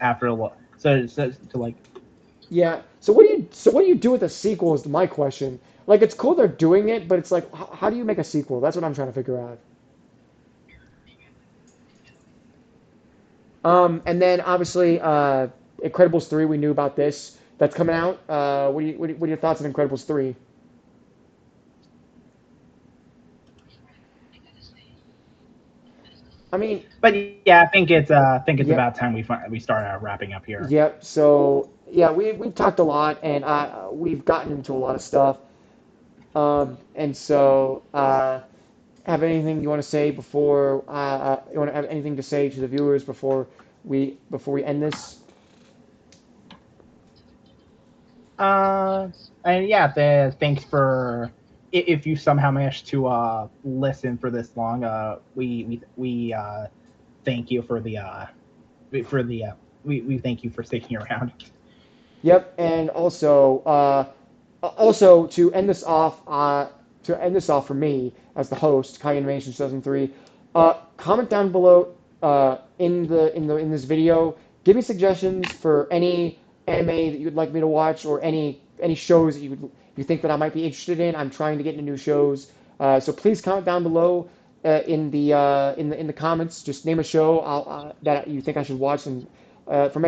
after a while, so to like Yeah. So what do you do with a sequel is my question. Like it's cool they're doing it, but it's like how do you make a sequel? That's what I'm trying to figure out. And then obviously, Incredibles 3, we knew about this. That's coming out. What are your thoughts on Incredibles 3? I mean, But yeah, I think it's yeah, about time we start wrapping up here. yep. So yeah, we've talked a lot, and we've gotten into a lot of stuff. And so have anything you want to say before? You want to have anything to say to the viewers before we end this? Uh, and yeah, thanks for if you somehow managed to listen for this long. We thank you for the we thank you for sticking around. Yep, and also to end this off for me as the host, Kai Animation 2003, comment down below in this video. Give me suggestions for any anime that you'd like me to watch or any shows that you think that I might be interested in. I'm trying to get into new shows, so please comment down below in the comments. Just name a show that you think I should watch, and from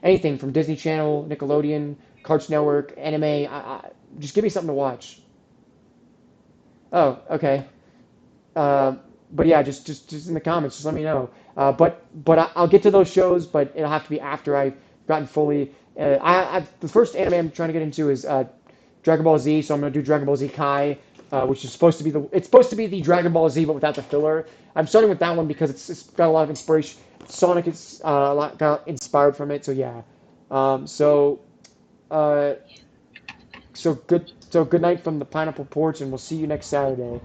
anything from Disney Channel, Nickelodeon, Cartoon Network, anime. Just give me something to watch. Oh, okay. Uh, but yeah, just in the comments, just let me know. I'll get to those shows, but it'll have to be after I've gotten fully. The first anime I'm trying to get into is Dragon Ball Z, so I'm gonna do Dragon Ball Z Kai, which is supposed to be the Dragon Ball Z but without the filler. I'm starting with that one because it's got a lot of inspiration. Sonic is a lot got inspired from it, so yeah. Um, so uh, so good night from the Pineapple Porch, and we'll see you next Saturday.